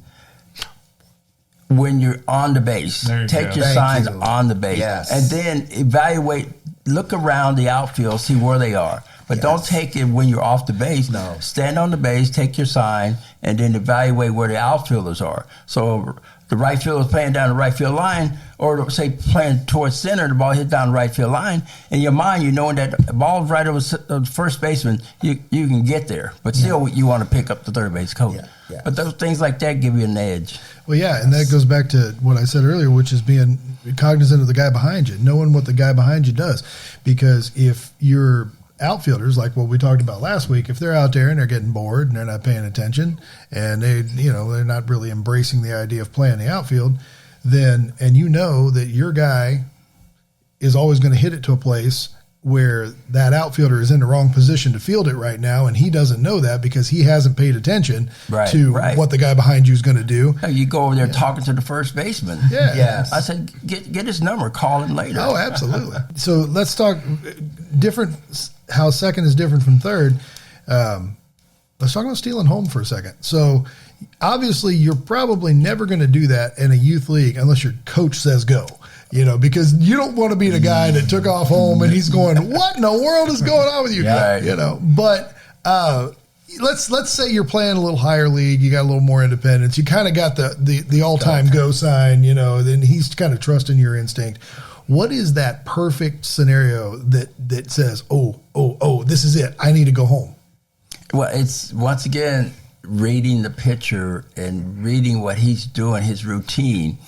when you're on the base. Take your signs on the base. Yes. And then evaluate, look around the outfield, see where they are. But don't take it when you're off the base. No. Stand on the base, take your sign, and then evaluate where the outfielders are. So the right fielder is playing down the right field line, or say playing towards center, the ball hit down the right field line. In your mind, you knowing that the ball is right over the first baseman, you can get there. But still, you want to pick up the third base coach. Yeah. But those things like that give you an edge. Well, and that goes back to what I said earlier, which is being cognizant of the guy behind you, knowing what the guy behind you does. Because if your outfielders, like what we talked about last week, if they're out there and they're getting bored and they're not paying attention and they're not really embracing the idea of playing the outfield, then, and that your guy is always going to hit it to a place where that outfielder is in the wrong position to field it right now, and he doesn't know that because he hasn't paid attention to what the guy behind you is going to do. You go over there talking to the first baseman. Yeah. Yes. I said, get his number, call him later. Oh, absolutely. So let's talk how second is different from third. Let's talk about stealing home for a second. So obviously you're probably never going to do that in a youth league unless your coach says go. Because you don't want to be the guy that took off home and he's going, what in the world is going on with you? But let's say you're playing a little higher league, you got a little more independence, you kind of got the all-time go sign, then he's kind of trusting your instinct. What is that perfect scenario that says, this is it, I need to go home? Well, it's once again reading the pitcher and reading what he's doing, his routine,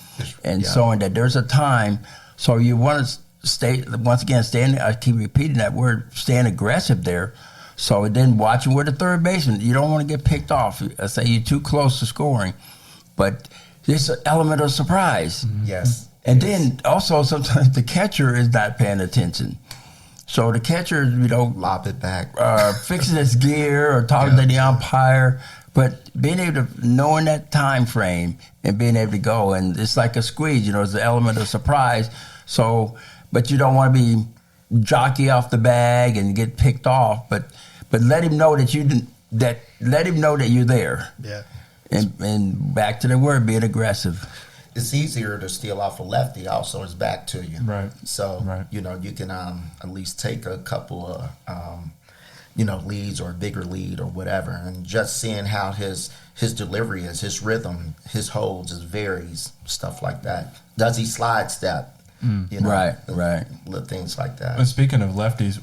and showing that there's a time. So you want to stay, once again, I keep repeating that word, staying aggressive there. So then watching where the third baseman, you don't want to get picked off. I say you're too close to scoring, but there's an element of surprise. Yes. And then also sometimes the catcher is not paying attention. So the catcher, lob it back, fixing his gear or talking to the umpire. But being able to, knowing that time frame and being able to go, and it's like a squeeze, it's the element of surprise. So, but you don't want to be jockey off the bag and get picked off. But let him know that let him know that you're there. Yeah. And back to the word, being aggressive. It's easier to steal off a lefty. Also, it's back to you. Right. So you can at least take a couple of leads or a bigger lead or whatever, and just seeing how his his delivery is, his rhythm, his holds, his varies, stuff like that. Does he slide step? You know, right. Little things like that. But speaking of lefties,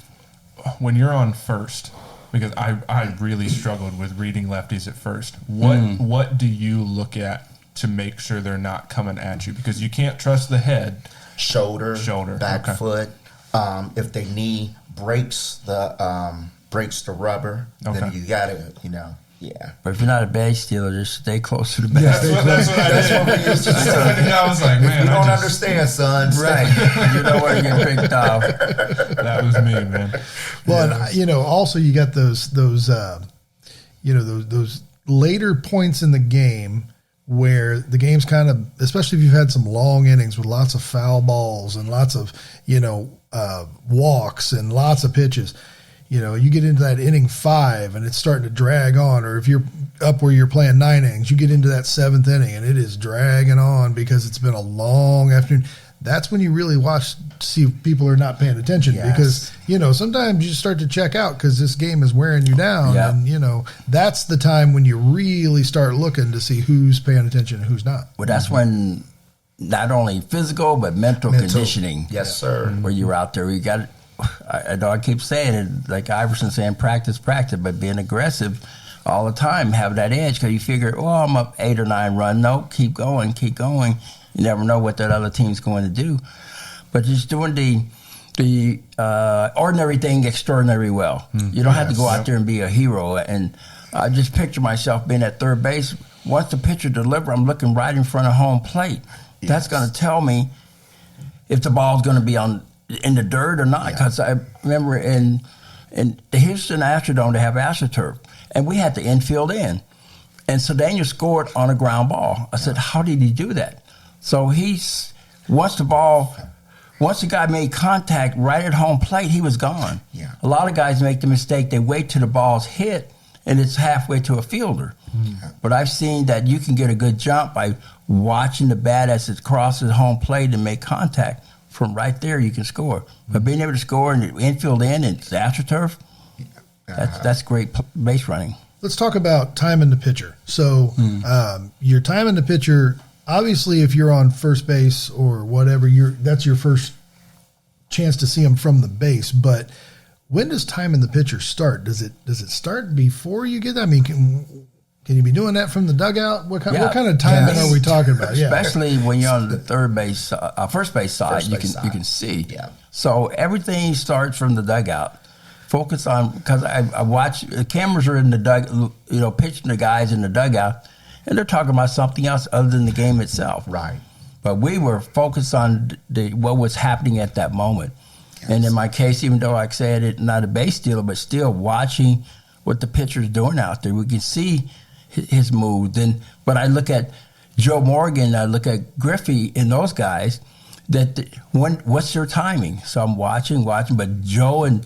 when you're on first, because I really struggled with reading lefties at first. What do you look at to make sure they're not coming at you? Because you can't trust the head. Shoulder, back okay. foot. If they knee breaks the rubber, then you gotta, yeah. But if you're not a base stealer, just stay close to the base. That's what we used to say. I was like, man, you don't understand, son. Right. You know where you're getting picked off. That was me, man. Well, and, also you got those later points in the game where the game's kind of, especially if you've had some long innings with lots of foul balls and lots of, walks and lots of pitches. You get into that inning 5 and it's starting to drag on, or if you're up where you're playing 9 innings, you get into that 7th inning and it is dragging on because it's been a long afternoon. That's when you really see if people are not paying attention, because, sometimes you start to check out because this game is wearing you down. Yep. And, that's the time when you really start looking to see who's paying attention and who's not. Well, that's when not only physical, but mental conditioning. Yes, sir. Where you're out there, you got I know I keep saying it, like Iverson saying, practice, but being aggressive all the time, have that edge, because you figure, I'm up 8 or 9 run. No, keep going. You never know what that other team's going to do. But just doing the ordinary thing extraordinary well. You don't have to go out there and be a hero. And I just picture myself being at third base. Once the pitcher delivers, I'm looking right in front of home plate. Yes. That's going to tell me if the ball's going to be in the dirt or not, because I remember in the Houston Astrodome they have AstroTurf, and we had the infield in, and so Daniel scored on a ground ball. I said, how did he do that? So once the guy made contact right at home plate, he was gone. Yeah. A lot of guys make the mistake, they wait till the ball's hit and it's halfway to a fielder. But I've seen that you can get a good jump by watching the bat as it crosses home plate and make contact. From right there, you can score. But being able to score in the infield and it's AstroTurf, that's great base running. Let's talk about timing the pitcher. So you're timing the pitcher. Obviously, if you're on first base or whatever, that's your first chance to see him from the base. But when does timing the pitcher start? Does it start before you get that? I mean, can you be doing that from the dugout? What kind of timing are we talking about? Especially when you're on the first base side, you can see. Yeah. So everything starts from the dugout. Focus on, because I watch, the cameras are in the dugout, pitching the guys in the dugout, and they're talking about something else other than the game itself. Right. But we were focused on what was happening at that moment. Yes. And in my case, even though I said it, not a base stealer, but still watching what the pitcher's doing out there, we can see his moves. But I look at Joe Morgan, I look at Griffey and those guys, what's their timing? So I'm watching, but Joe and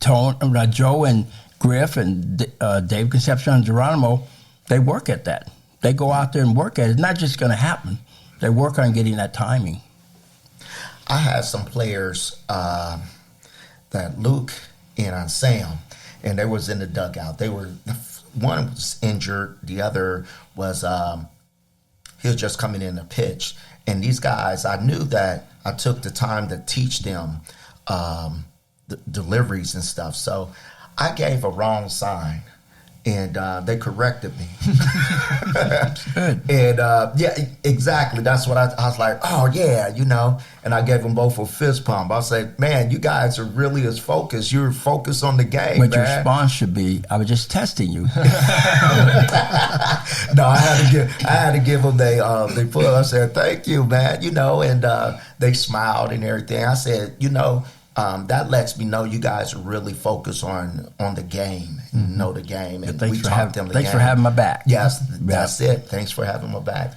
Joe and Griff and Dave Concepcion and Geronimo, they work at that. They go out there and work at it. It's not just going to happen. They work on getting that timing. I had some players that Luke and Sam, and they was in the dugout. One was injured. The other was he was just coming in to pitch. And these guys, I knew that I took the time to teach them the deliveries and stuff. So I gave a wrong sign, and they corrected me. Good. And exactly. That's what I was like, oh yeah, and I gave them both a fist pump. I said, man, you guys are really as focused. You're focused on the game, but man. Your response should be, I was just testing you. No, I had to give them they put. I said, thank you, man, and they smiled and everything. I said, that lets me know you guys are really focused on the game and know the game. And thanks for having my back. Yes, that's it. Thanks for having my back.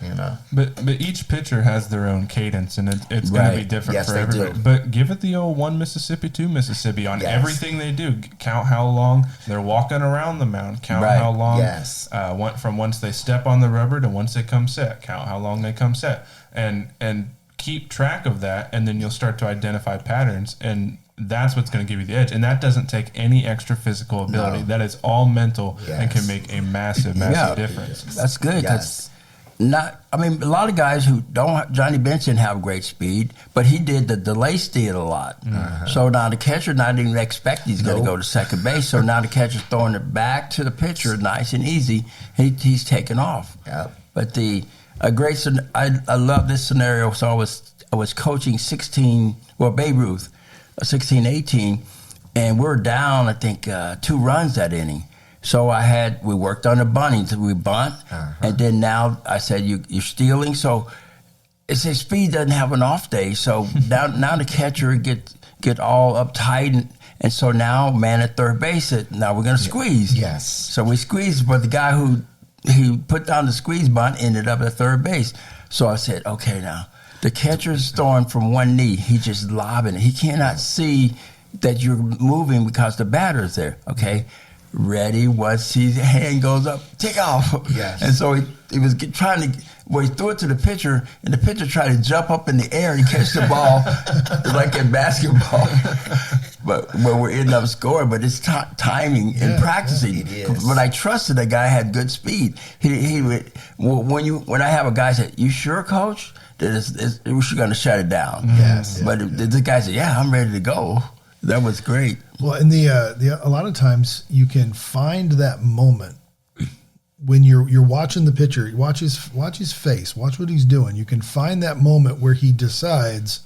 But each pitcher has their own cadence, and it's going to be different for everybody. Do. But give it the old 1 Mississippi, 2 Mississippi on everything they do. Count how long they're walking around the mound. Count how long from once they step on the rubber to once they come set. Count how long they come set, and keep track of that, and then you'll start to identify patterns. And that's what's going to give you the edge. And that doesn't take any extra physical ability. No. That is all mental and can Yes. make a massive difference. That's good Yes. because a lot of guys who don't. Johnny Bench didn't have great speed, but he did the delay steal a lot. So now the catcher not even expect he's going to go to second base. So now the catcher's throwing it back to the pitcher, nice and easy. He's taking off. Yep. But I love this scenario. So I was coaching Babe Ruth, 16, 18, and we're down, I think, 2 runs that inning. So we worked on the bunting. So we bunt, and then now I said, you're stealing. So it says speed doesn't have an off day. So now the catcher get all uptight, and so now man at third base, now we're going to squeeze. Yes. So we squeezed, but the guy who put down the squeeze bunt ended up at third base. So I said, okay, now the catcher's throwing from one knee. He's just lobbing it. He cannot see that you're moving because the batter's there. Okay. Ready, once his hand goes up, take off. Yes. And so he was trying to, he threw it to the pitcher, and the pitcher tried to jump up in the air and catch the ball like in basketball. But we're ending up scoring, but it's timing and practicing. It is. But I trusted the guy had good speed. He would, when I have a guy say, "You sure, coach, that we're going to shut it down?" Yes. But the guy said, "Yeah, I'm ready to go." That was great. Well, and a lot of times you can find that moment when you're watching the pitcher, watch his face, watch what he's doing. You can find that moment where he decides,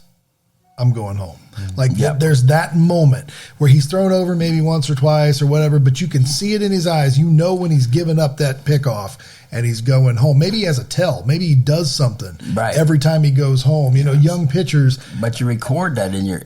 I'm going home. Like there's that moment where he's thrown over maybe once or twice or whatever, but you can see it in his eyes. You know when he's giving up that pickoff and he's going home. Maybe he has a tell. Maybe he does something every time he goes home. You know, young pitchers. But you record that in your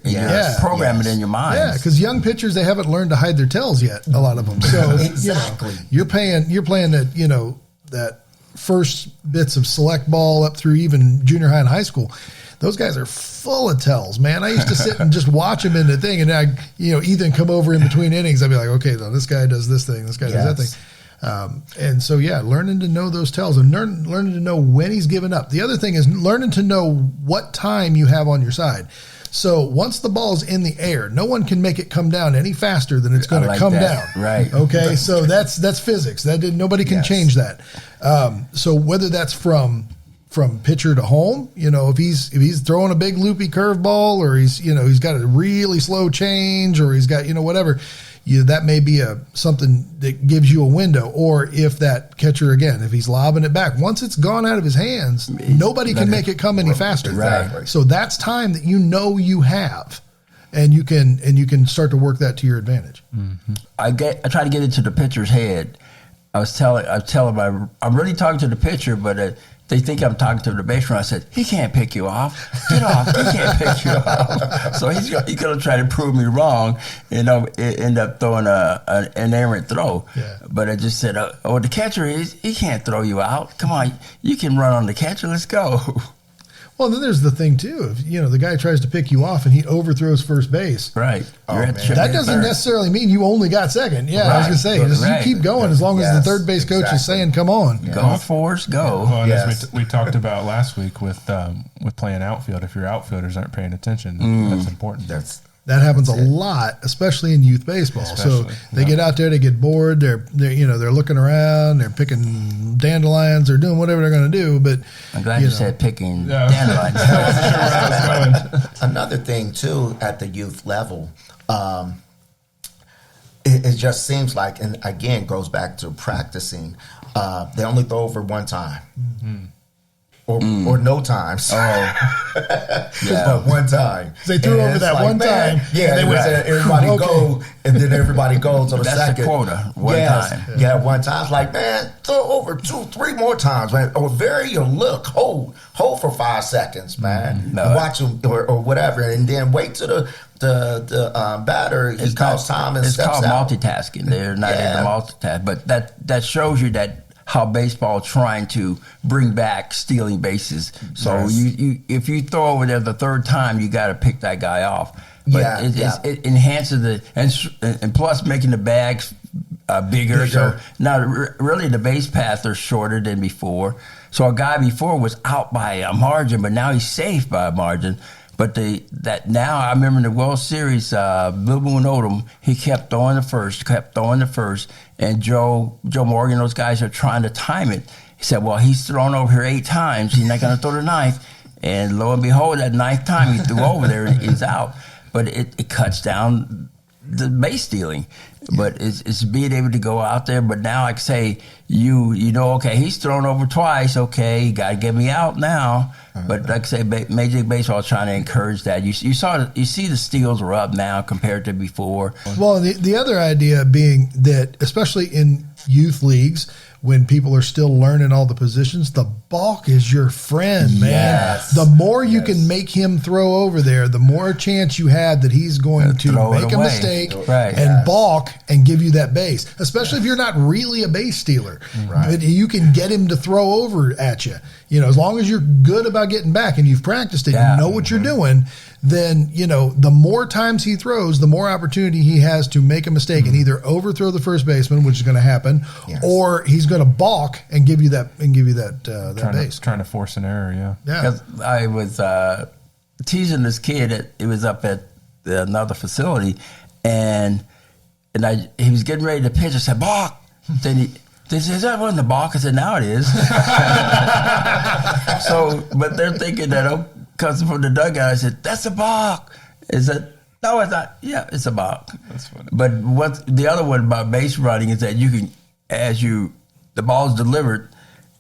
program it in your mind. Yeah, because young pitchers, they haven't learned to hide their tells yet. A lot of them. So Exactly. you're playing that that first bits of select ball up through even junior high and high school. Those guys are full of tells, man. I used to sit and just watch them in the thing, and Ethan come over in between innings. I'd be like, okay, now this guy does this thing, this guy does that thing. And so, learning to know those tells and learning to know when he's giving up. The other thing is learning to know what time you have on your side. So once the ball's in the air, no one can make it come down any faster than it's going to come down. Right. Okay. So that's physics. Nobody can change that. So whether that's from pitcher to home, if he's throwing a big loopy curveball, or he's got a really slow change, or he's got whatever, that may be something that gives you a window. Or if that catcher, again, if he's lobbing it back, once it's gone out of his hands, nobody can make it come any faster. Exactly. So that's time that you have, and you can start to work that to your advantage. Mm-hmm. I try to get into the pitcher's head. I was telling I'm really talking to the pitcher, but they think I'm talking to the base runner. I said, he can't pick you off. Get off. He can't pick you off. So he's going to try to prove me wrong, end up throwing an errant throw. Yeah. But I just said, the catcher, he can't throw you out. Come on, you can run on the catcher. Let's go. Well, then there's the thing too. If the guy tries to pick you off and he overthrows first base, right? That doesn't necessarily mean you only got second. Yeah, I was gonna say, you keep going as long as the third base coach is saying, "Come on, go Forrest, go." Well, and as we talked about last week with playing outfield, if your outfielders aren't paying attention, that's important. That happens a lot, especially in youth baseball. So they get out there, they get bored. They're looking around, they're picking dandelions, they're doing whatever they're going to do. But I'm glad you said picking dandelions. I wasn't sure where I was going. Another thing too, at the youth level, it just seems like, and again goes back to practicing. They only throw over one time. Mm-hmm. Or no times. But one time. They threw over that one time. Yeah, they would say everybody go, and then everybody goes on the second. That's the quota. One time. Yeah, one time. It's like, man, throw over 2-3 more times, man. Or vary your look. Hold for 5 seconds, man. Watch them or whatever, and then wait till the batter, he calls time and steps out. It's called multitasking. They're not able to multitask. But that shows you that how baseball trying to bring back stealing bases. So you if you throw over there the third time, you got to pick that guy off. But it enhances and plus making the bags bigger. So now really the base paths are shorter than before. So a guy before was out by a margin, but now he's safe by a margin. But that now I remember in the World Series, Blue Moon Odom, he kept throwing the first, and Joe Morgan, those guys are trying to time it. He said, well, he's thrown over here 8 times. He's not going to throw the 9th. And lo and behold, that 9th time he threw over there and he's out. But it cuts down the base stealing. But it's being able to go out there. But now, like I say, you know, okay, he's thrown over twice. Okay, you got to get me out now. But like I say, Major League Baseball is trying to encourage that. You see the steals are up now compared to before. Well, the other idea being that, especially in youth leagues, when people are still learning all the positions, the balk is your friend, man. Yes. The more you can make him throw over there, the more chance you have that he's going to make a mistake and balk and give you that base, especially if you're not really a base stealer. Right. But you can get him to throw over at you. You know, as long as you're good about getting back and you've practiced it, you know what you're doing, then, you know, the more times he throws, the more opportunity he has to make a mistake and either overthrow the first baseman, which is going to happen, or he's going to balk and give you that base. Trying to force an error, yeah. Because I was teasing this kid. It was up at another facility, and he was getting ready to pitch. I said, balk. Then he said, that wasn't the balk. I said, now it is. So, but they're thinking that, because from the dugout, I said, that's a balk. Is it? No, it's not. Yeah, it's a balk. That's funny. But what the other one about base running is that you can, the ball's delivered,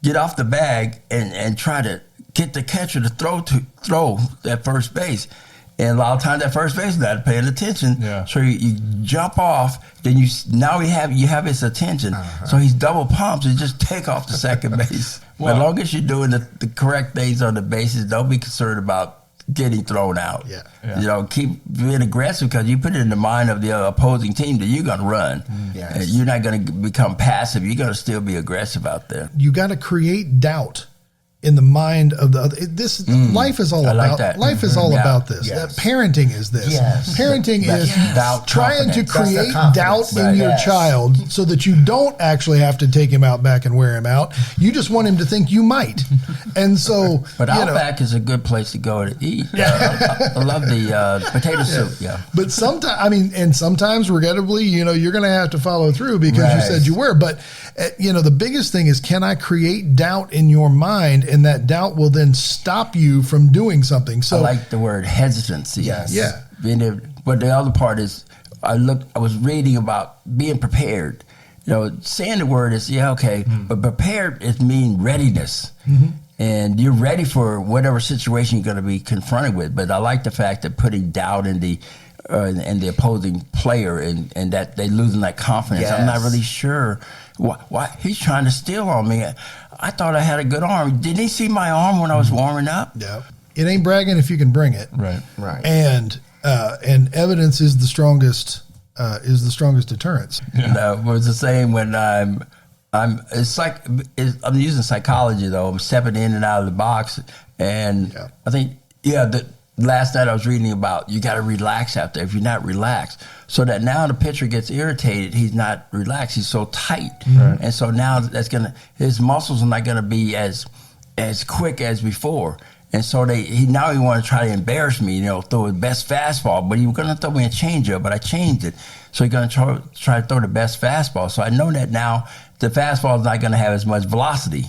get off the bag and try to get the catcher to throw that first base. And a lot of times that first base is not paying attention. Yeah. So you jump off, then you have his attention. So he's double pumps and just take off the second base. Well, as long as you're doing the correct things on the bases, don't be concerned about getting thrown out. You know, keep being aggressive, because you put it in the mind of the opposing team that you're going to run. And you're not going to become passive. You're going to still be aggressive out there. You got to create doubt in the mind of the other. Life is all about that. Life is all about this. That parenting is this. Parenting is trying to create doubt in your child so that you don't actually have to take him out back and wear him out. You just want him to think you might. And so, but Outback is a good place to go to eat. I love the potato soup. But sometimes, regrettably, you know, you're going to have to follow through because you said you were. But you know, the biggest thing is, can I create doubt in your mind? And that doubt will then stop you from doing something. So I like the word hesitancy. But the other part is, I was reading about being prepared. You know, saying the word is but prepared is mean readiness. And you're ready for whatever situation you're going to be confronted with. But I like the fact that putting doubt in the opposing player and that they losing that confidence. I'm not really sure why he's trying to steal on me. I thought I had a good arm. Didn't he see my arm when I was warming up? Yeah. It ain't bragging if you can bring it. Right. And evidence is the strongest deterrence. No, it was the same when I'm using psychology though. I'm stepping in and out of the box, and I think last night I was reading about you got to relax out there if you're not relaxed. So that now the pitcher gets irritated, he's not relaxed, he's so tight. And so now his muscles are not going to be as quick as before. And so he want to try to embarrass me, you know, throw his best fastball, but he was going to throw me a changeup, but I changed it. So he's going to try to throw the best fastball. So I know that now the fastball is not going to have as much velocity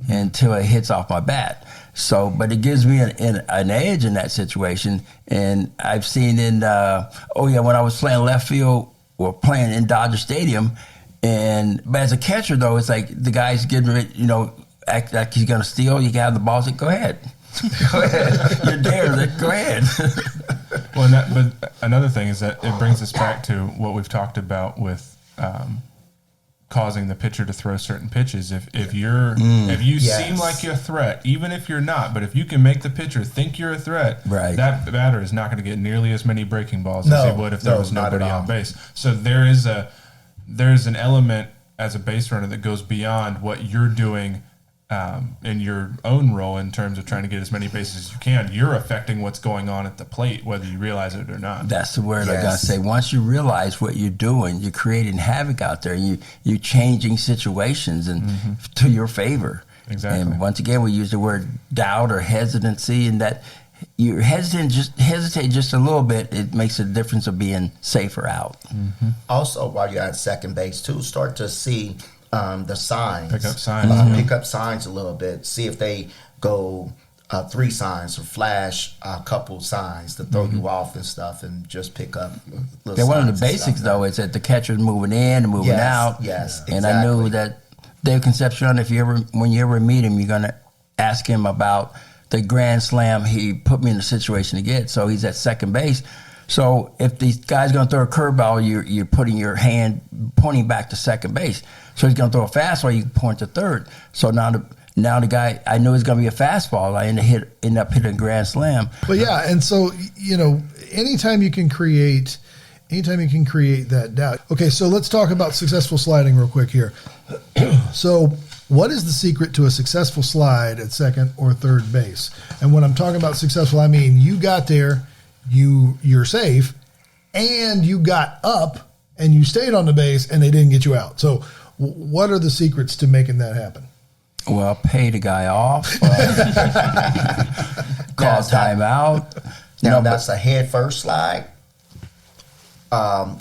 until it hits off my bat. So, but it gives me an edge in that situation. And I've seen when I was playing left field or playing in Dodger Stadium, but as a catcher though, it's like the guy's getting ready, you know, act like he's going to steal. You can have the ball. Say, go ahead. Go ahead. You're there. Go ahead. Well, but another thing is that it brings us back to what we've talked about with causing the pitcher to throw certain pitches. If you seem like you're a threat, even if you're not, but if you can make the pitcher think you're a threat, that batter is not going to get nearly as many breaking balls as he would if there was nobody on base. So there's an element as a base runner that goes beyond what you're doing in your own role in terms of trying to get as many bases as you can. You're affecting what's going on at the plate, whether you realize it or not. That's the word I got to say. Once you realize what you're doing, you're creating havoc out there. You're changing situations to your favor. Exactly. And once again, we use the word doubt or hesitancy, and that you hesitate just a little bit, it makes a difference of being safer out. Mm-hmm. Also, while you're at second base, too, start to see the signs. Pick up signs. Pick up signs a little bit. See if they go 3 signs or flash a couple signs to throw you off and stuff, and just pick up little Yeah, one of the signs and basics, stuff. though, is that the catcher's moving in and moving out. Yes, And I knew that Dave Concepcion, when you ever meet him, you're going to ask him about the grand slam he put me in the situation to get. So he's at second base. So if the guy's going to throw a curveball, you're putting your hand pointing back to second base. So he's going to throw a fastball, you can point to third. So now the guy, I knew it was going to be a fastball. I end up hitting a grand slam. But yeah, and so, anytime you can create that doubt. Okay, so let's talk about successful sliding real quick here. So what is the secret to a successful slide at second or third base? And when I'm talking about successful, I mean you got there, you're safe, and you got up and you stayed on the base and they didn't get you out. So what are the secrets to making that happen? Well, pay the guy off, call timeout. Now that's a head first slide.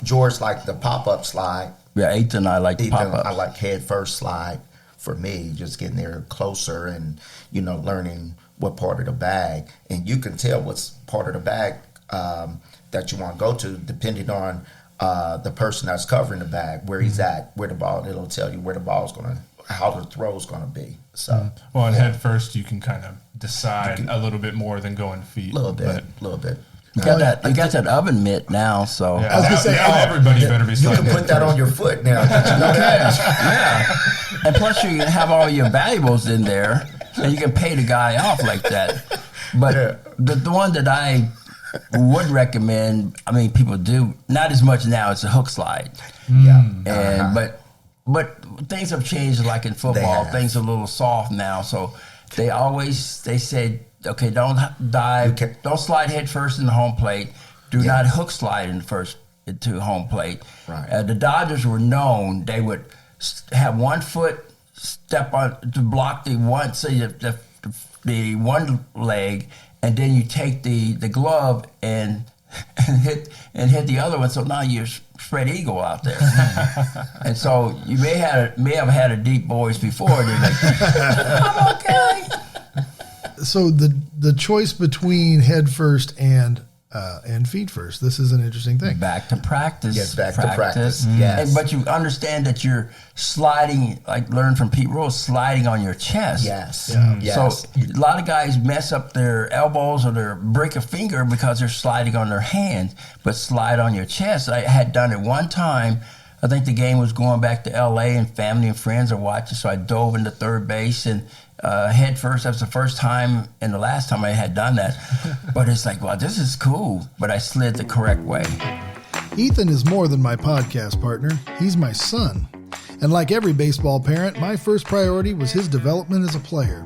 George liked the pop-up slide. Yeah, Ethan and I like the pop-ups. I like head first slide for me, just getting there closer and, learning what part of the bag. And you can tell what's part of the bag that you want to go to depending on the person that's covering the bag, where he's at, where the ball, it'll tell you where the ball's going to, how the throw's going to be. So, well, and head first, you can kind of decide a little bit more than going feet. A little bit. You got that oven mitt now, so. Yeah, I was going to say, everybody better be You sliding. can put that on your foot now. Did you know that? Yeah. And plus you have all your valuables in there, and you can pay the guy off like that. But the one that I would recommend, I mean, people do, not as much now, it's a hook slide. Yeah. And but things have changed, like in football. Things are a little soft now, so they said, okay, don't dive, don't slide head first in the home plate. Do not hook slide into home plate. Right. The Dodgers were known, they would have 1 foot step on to block the one, so the one leg, and then you take the glove and hit the other one. So now you're spread eagle out there. And so you may have had a deep voice before. They're like, I'm okay. So the choice between head first and feet first, this is an interesting thing. Back to practice. Yes, back to practice. Yes. But you understand that you're sliding, like learn from Pete Rose, sliding on your chest. Yes. Yeah. Yes. So a lot of guys mess up their elbows or break a finger because they're sliding on their hands, but slide on your chest. I had done it one time. I think the game was going back to L.A. and family and friends are watching, so I dove into third base and head first. That was the first time and the last time I had done that. But it's like, well, this is cool, but I slid the correct way. Ethan is more than my podcast partner. He's my son. And like every baseball parent, my first priority was his development as a player.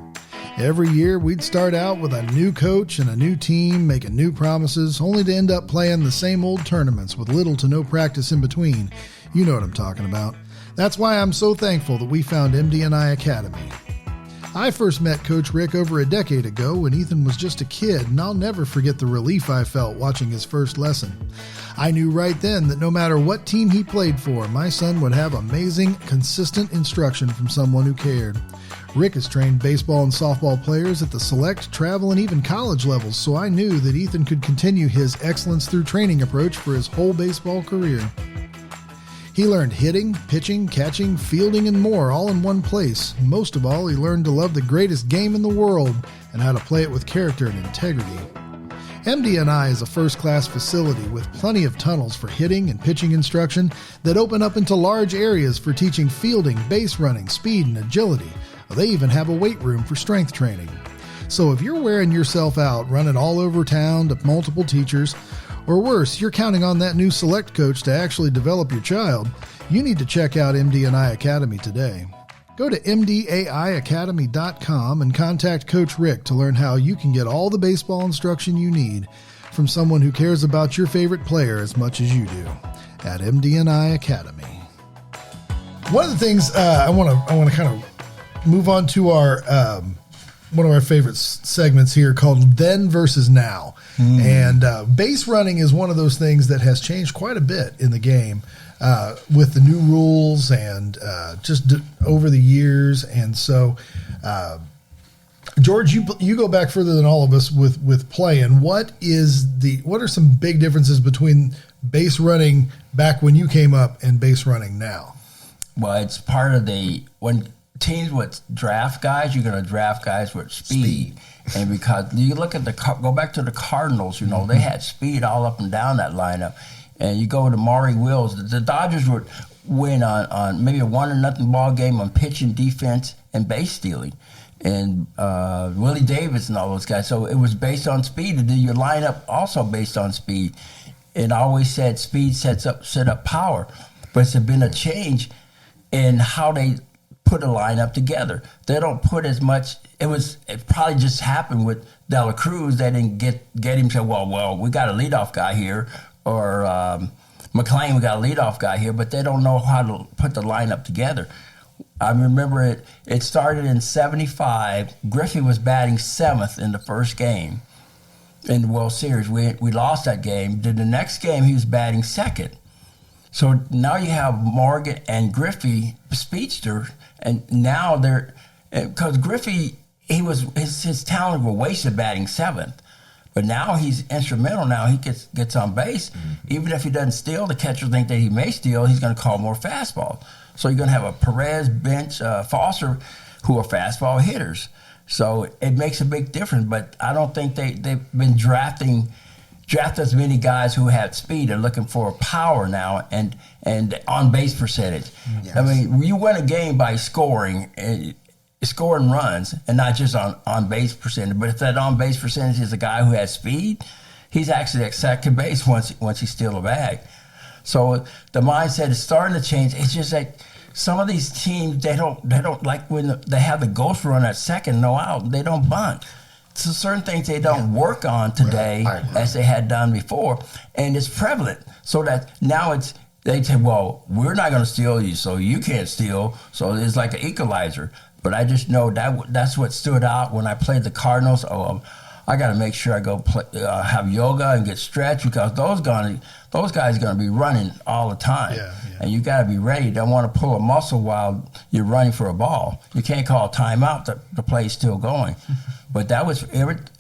Every year, we'd start out with a new coach and a new team, making new promises, only to end up playing the same old tournaments with little to no practice in between. You know what I'm talking about. That's why I'm so thankful that we found MD&I Academy. I first met Coach Rick over a decade ago when Ethan was just a kid, and I'll never forget the relief I felt watching his first lesson. I knew right then that no matter what team he played for, my son would have amazing, consistent instruction from someone who cared. Rick has trained baseball and softball players at the select, travel, and even college levels, so I knew that Ethan could continue his excellence through training approach for his whole baseball career. He learned hitting, pitching, catching, fielding, and more all in one place. Most of all, he learned to love the greatest game in the world and how to play it with character and integrity. MD&I is a first-class facility with plenty of tunnels for hitting and pitching instruction that open up into large areas for teaching fielding, base running, speed, and agility. They even have a weight room for strength training. So if you're wearing yourself out running all over town to multiple teachers, or worse, you're counting on that new select coach to actually develop your child, you need to check out MD&I Academy today. Go to mdaiacademy.com and contact Coach Rick to learn how you can get all the baseball instruction you need from someone who cares about your favorite player as much as you do at MD&I Academy. One of the things I want to kind of move on to our one of our favorite segments here called Then versus Now. And base running is one of those things that has changed quite a bit in the game with the new rules and over the years. And so, George, you go back further than all of us with playing. What are some big differences between base running back when you came up and base running now? Well, it's part of when teams would draft guys, you're going to draft guys with speed. And because you look at go back to the Cardinals, they had speed all up and down that lineup. And you go to Maury Wills, the Dodgers would win on maybe a 1-0 ball game on pitching, defense, and base stealing. And Willie Davis and all those guys. So it was based on speed. And then your lineup also based on speed. It always said speed set up power. But it's been a change in how they put a lineup together. They don't put as much. It probably just happened with De La Cruz. They didn't get him to, well, we got a leadoff guy here. Or McClain, we got a leadoff guy here. But they don't know how to put the lineup together. I remember it started in 75. Griffey was batting 7th in the first game in the World Series. We lost that game. Then the next game, he was batting 2nd. So now you have Morgan and Griffey, speedster, and now because Griffey, his talent was wasted batting 7th. But now he's instrumental. Now he gets on base. Even if he doesn't steal, the catcher think that he may steal, he's going to call more fastballs. So you're going to have a Perez, Bench, Foster, who are fastball hitters. So it makes a big difference. But I don't think they've been draft as many guys who have speed. They're looking for power now and on base percentage. Yes. I mean, you win a game by scoring runs and not just on base percentage. But if that on base percentage is a guy who has speed, he's actually at second base once he steals a bag. So the mindset is starting to change. It's just like some of these teams, they don't like when they have the ghost run at second, no out, they don't bunt. So certain things they don't work on today as they had done before, and it's prevalent. So that now they say, well, we're not going to steal you, so you can't steal. So it's like an equalizer. But I just know that's what stood out when I played the Cardinals. I got to make sure I go have yoga and get stretched because those guys are going to be running all the time. And you got to be ready. Don't want to pull a muscle while you're running for a ball. You can't call a timeout. The play's still going. But it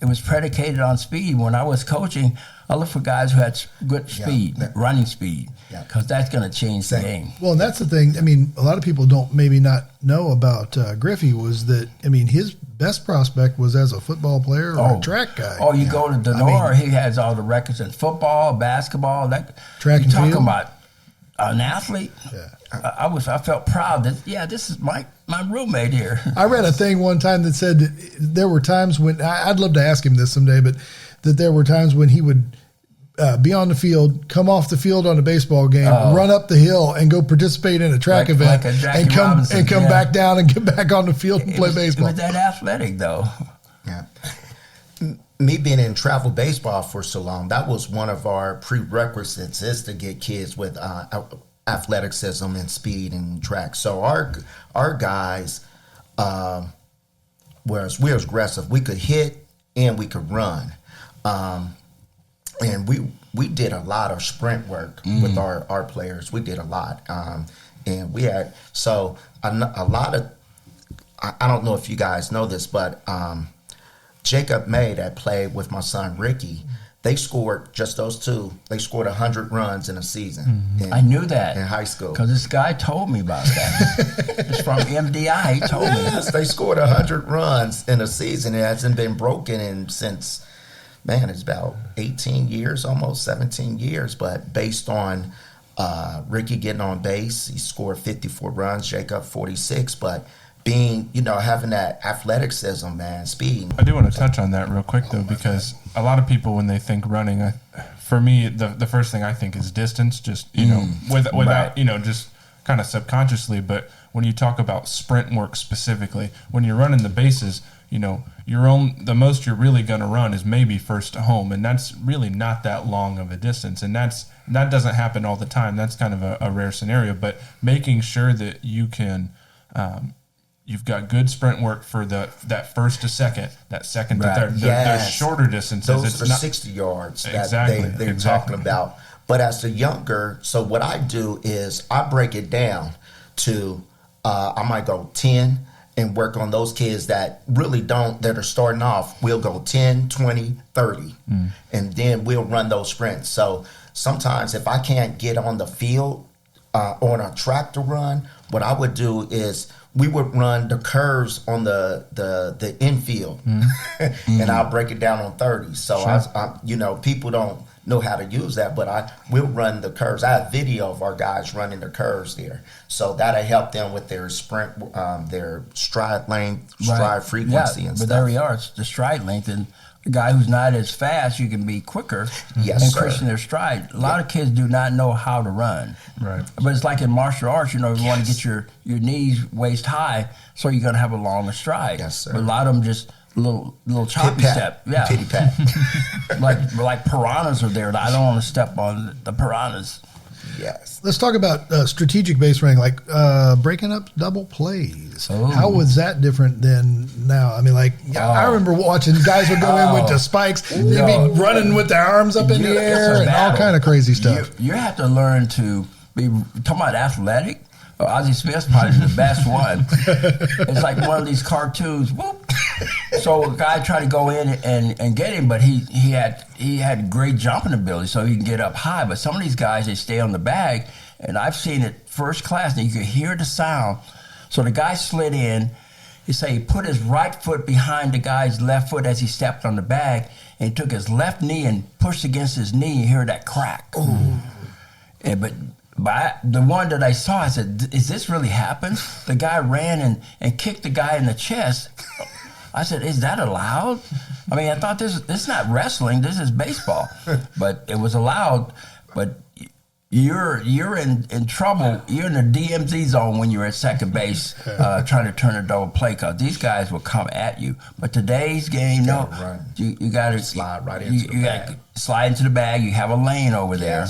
was predicated on speed. When I was coaching, I looked for guys who had good speed, running speed, because that's going to change the game. Well, and that's the thing. I mean, a lot of people don't maybe not know about Griffey was that, I mean, his best prospect was as a football player or a track guy. Oh, you go to Denora, he has all the records in football, basketball. Track and field. Talking about an athlete. Yeah. I felt proud that, this is my roommate here. I read a thing one time that said that there were times when, I'd love to ask him this someday, but that there were times when he would be on the field, come off the field on a baseball game, run up the hill, and go participate in a track event, and come back down and get back on the field and play baseball. It was that athletic, though. Yeah. Me being in travel baseball for so long, that was one of our prerequisites is to get kids with athleticism and speed and track. So our guys, whereas we were aggressive, we could hit and we could run. And we did a lot of sprint work with our players. We did a lot. And we had, so a lot of, I don't know if you guys know this, but Jacob May that played with my son Ricky, they scored, just those two, they scored 100 runs in a season. I knew that. In high school. Because this guy told me about that. It's from MD&I, he told me. Yes, they scored 100 runs in a season. It hasn't been broken since, it's about 18 years, almost 17 years. But based on Ricky getting on base, he scored 54 runs, Jacob 46. But being, having that athleticism, speed. I do want to touch on that real quick, though, because a lot of people, when they think running, for me, the first thing I think is distance, just, without, just kind of subconsciously. But when you talk about sprint work specifically, when you're running the bases, the most you're really going to run is maybe first to home, and that's really not that long of a distance, and that doesn't happen all the time. That's kind of a rare scenario, but making sure that you can you've got good sprint work for that first to second, that second to third. They're shorter distances. Those are 60 yards that they're talking about. But as a younger, so what I do is I break it down to, I might go 10 and work on those kids that really that are starting off. We'll go 10, 20, 30, and then we'll run those sprints. So sometimes if I can't get on the field on a track to run, what I would do is we would run the curves on the infield, and I'll break it down on 30. So people don't know how to use that, but I will run the curves. I have video of our guys running the curves there, so that'll help them with their sprint, their stride length, stride frequency, and stuff. But there we are. It's the stride length, and a guy who's not as fast, you can be quicker, increasing their stride. A lot of kids do not know how to run, right? But it's like in martial arts, you want to get your knees waist high, so you're gonna have a longer stride. Yes, sir. But a lot of them just little choppy step, pity pat. like piranhas are there. I don't want to step on the piranhas. Yes. Let's talk about strategic base running, like breaking up double plays. Oh. How was that different than now? I mean, I remember watching guys would go in with the spikes. They'd be running with their arms up in the air and all kind of crazy stuff. You have to learn to be talking about athletic. Ozzie Smith's probably the best one. It's like one of these cartoons. Whoop. So a guy tried to go in and get him, but he had great jumping ability, so he can get up high. But some of these guys, they stay on the bag, and I've seen it first class, and you could hear the sound. So the guy slid in. He put his right foot behind the guy's left foot as he stepped on the bag, and he took his left knee and pushed against his knee. You hear that crack. Ooh. But the one that I saw, I said, "Is this really happen?" The guy ran and kicked the guy in the chest. I said, "Is that allowed?" I mean, I thought this is not wrestling. This is baseball, but it was allowed. But you're in trouble. You're in the DMZ zone when you're at second base trying to turn a double play, because these guys will come at you. But today's game, you got to slide right into the bag. Slide into the bag. You have a lane over there.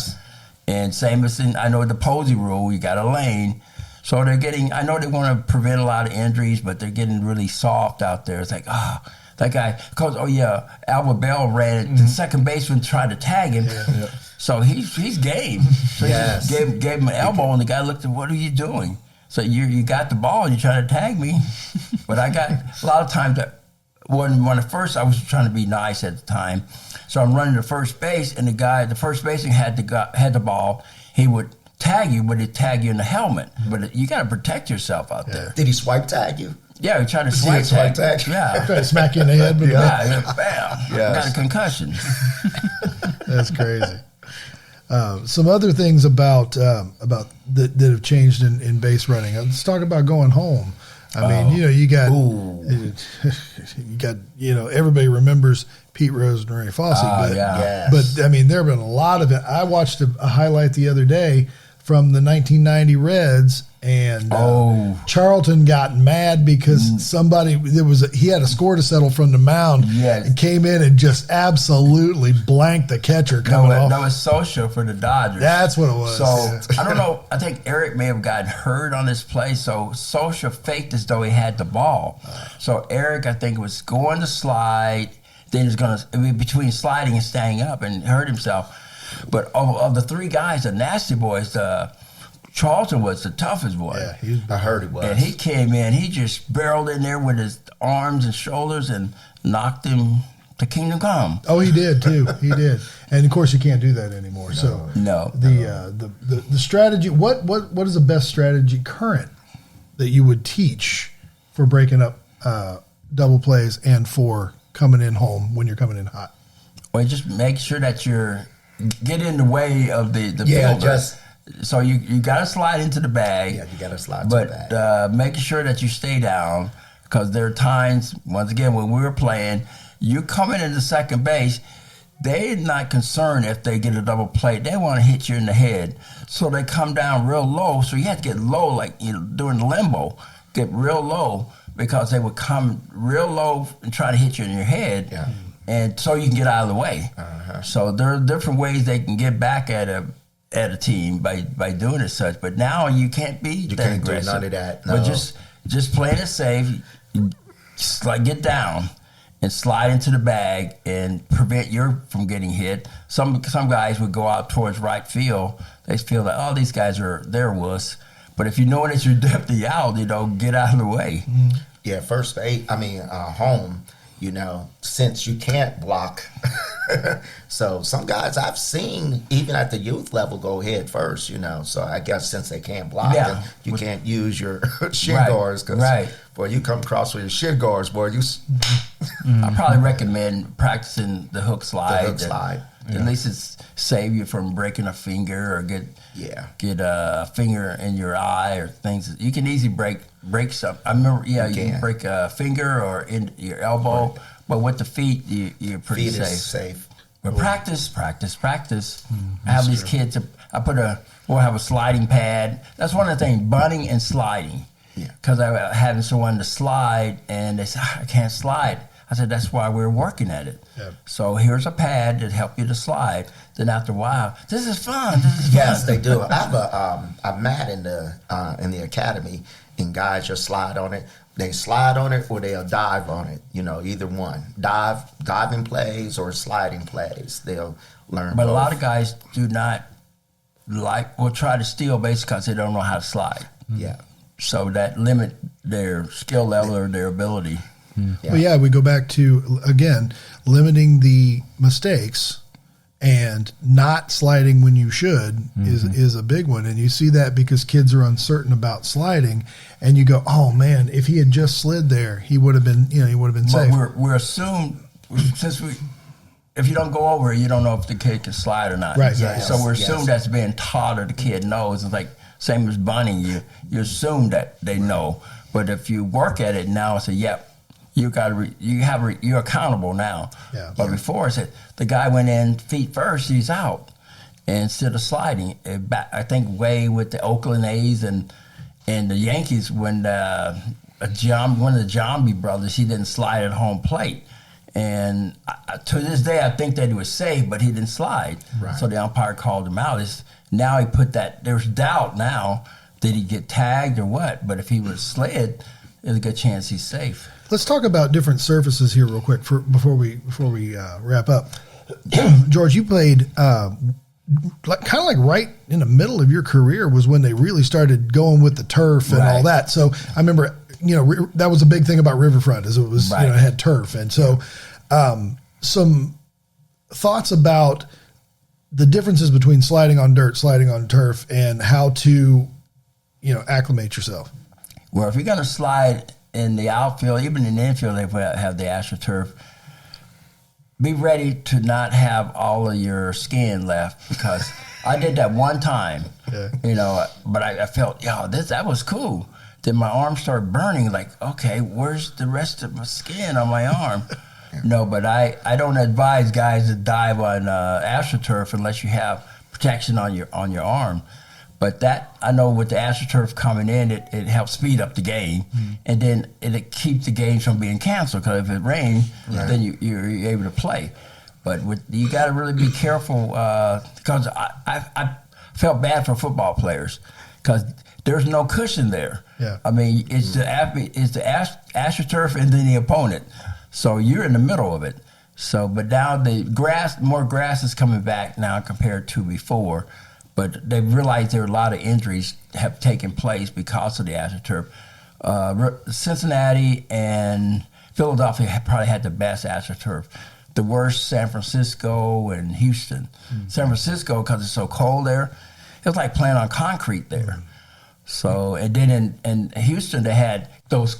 And same as I know the Posey rule, you got a lane. So they're getting, I know they want to prevent a lot of injuries, but they're getting really soft out there. It's like, that guy, Albert Bell ran it, the second baseman tried to tag him. Yeah. So he's game. So he gave him an elbow, and the guy looked at, what are you doing? So you got the ball, and you're trying to tag me. But I got a lot of times that when at first I was trying to be nice at the time. So I'm running to first base, and the first baseman had the ball. He would tag you, but he'd tag you in the helmet. But you got to protect yourself out there. Did he swipe tag you? Yeah, he tried to swipe tag. Yeah. Tried to smack you in the head. Bam. Yes. Got a concussion. That's crazy. Some other things about that have changed in base running. Let's talk about going home. I mean, you got everybody remembers Pete Rose and Ray Fosse, but I mean, there have been a lot of it. I watched a highlight the other day from the 1990 Reds, and Charlton got mad because he had a score to settle from the mound, and came in and just absolutely blanked the catcher coming off. That was Socha for the Dodgers. That's what it was. So I don't know. I think Eric may have gotten hurt on this play, so Socha faked as though he had the ball. So Eric, I think, was going to slide. Then he's going to be between sliding and staying up and hurt himself. But of the three guys, the nasty boys, Charlton was the toughest one. Yeah, I heard he was. And he came in, he just barreled in there with his arms and shoulders and knocked him to kingdom come. Oh, he did too. He did. And of course, you can't do that anymore. No. The strategy. What is the best strategy current that you would teach for breaking up double plays and for coming in home when you're coming in hot? Well, just make sure that get in the way of the fielder. So you got to slide into the bag. Yeah, you got to slide to the bag. But making sure that you stay down, because there are times, once again, when we were playing, you coming into second base, they're not concerned if they get a double play. They want to hit you in the head. So they come down real low. So you have to get low, like during the limbo, get real low, because they would come real low and try to hit you in your head. Yeah. And so you can get out of the way. So there are different ways they can get back at a team by doing it such. But now you can't be that aggressive. Do none of that. No. But just just playing it safe, get down and slide into the bag and prevent you from getting hit. Some guys would go out towards right field. They feel like, oh, these guys they're wuss. But if you know that you're definitely out, get out of the way. Yeah, home, since you can't block. So some guys I've seen, even at the youth level, go head first, So I guess since they can't block, then you can't use your shin guards. Because, boy, you come across with your shin guards, boy, I probably recommend practicing the hook slide. The hook slide. At least it's save you from breaking a finger or get a finger in your eye or things. You can easily break some. I remember, you can break a finger or in your elbow, but with the feet, you're pretty safe. Is safe. But practice. I have these kids. We'll have a sliding pad. That's one of the things, bunting and sliding. Yeah. Because I having someone to slide, and they said, I can't slide. I said, that's why we're working at it. Yeah. So here's a pad that help you to slide. Then after a while, this is fun. Yes, they do. I have a mat in the academy, and guys just slide on it. They slide on it or they'll dive on it. Either one. Diving plays or sliding plays. They'll learn. But both. A lot of guys do not will try to steal base because they don't know how to slide. Yeah. So that limit their skill level or their ability. Yeah. Well, we go back to, again, limiting the mistakes and not sliding when you should is a big one. And you see that because kids are uncertain about sliding, and you go, oh man, if he had just slid there, he would have been safe. But we're assumed, if you don't go over it, you don't know if the kid can slide or not. Right. Yes. So we're assumed that's being taught or the kid knows. It's like same as bunting. You assume that they know, but if you work at it now, it's you're accountable now. Yeah. But before I said the guy went in feet first, he's out. And instead of sliding, I think way with the Oakland A's and the Yankees when one of the Giambi brothers, he didn't slide at home plate. And to this day, I think that he was safe, but he didn't slide. Right. So the umpire called him out. Now he put that. There's doubt now. Did he get tagged or what? But if he would have slid, there's a good chance he's safe. Let's talk about different surfaces here real quick before we wrap up. George, you played kind of like right in the middle of your career was when they really started going with the turf and all that. So I remember, that was a big thing about Riverfront is it was, it had turf. And so some thoughts about the differences between sliding on dirt, sliding on turf, and how to, acclimate yourself. Well, if you're going to slide in the outfield, even in the infield, they have the AstroTurf. Be ready to not have all of your skin left because I did that one time, but I felt, that was cool. Then my arm started burning, like, okay, where's the rest of my skin on my arm? No, but I don't advise guys to dive on AstroTurf unless you have protection on your arm. But that, I know with the AstroTurf coming in, it helps speed up the game, and then it keeps the games from being canceled, because if it rains, then you're able to play. But you got to really be careful, because I felt bad for football players, because there's no cushion there. Yeah. I mean, it's the AstroTurf and then the opponent. So you're in the middle of it. So, but now more grass is coming back now compared to before. But they've realized there are a lot of injuries have taken place because of the AstroTurf. Cincinnati and Philadelphia probably had the best AstroTurf. The worst, San Francisco and Houston. San Francisco, because it's so cold there, it was like playing on concrete there. So, and then in Houston, they had those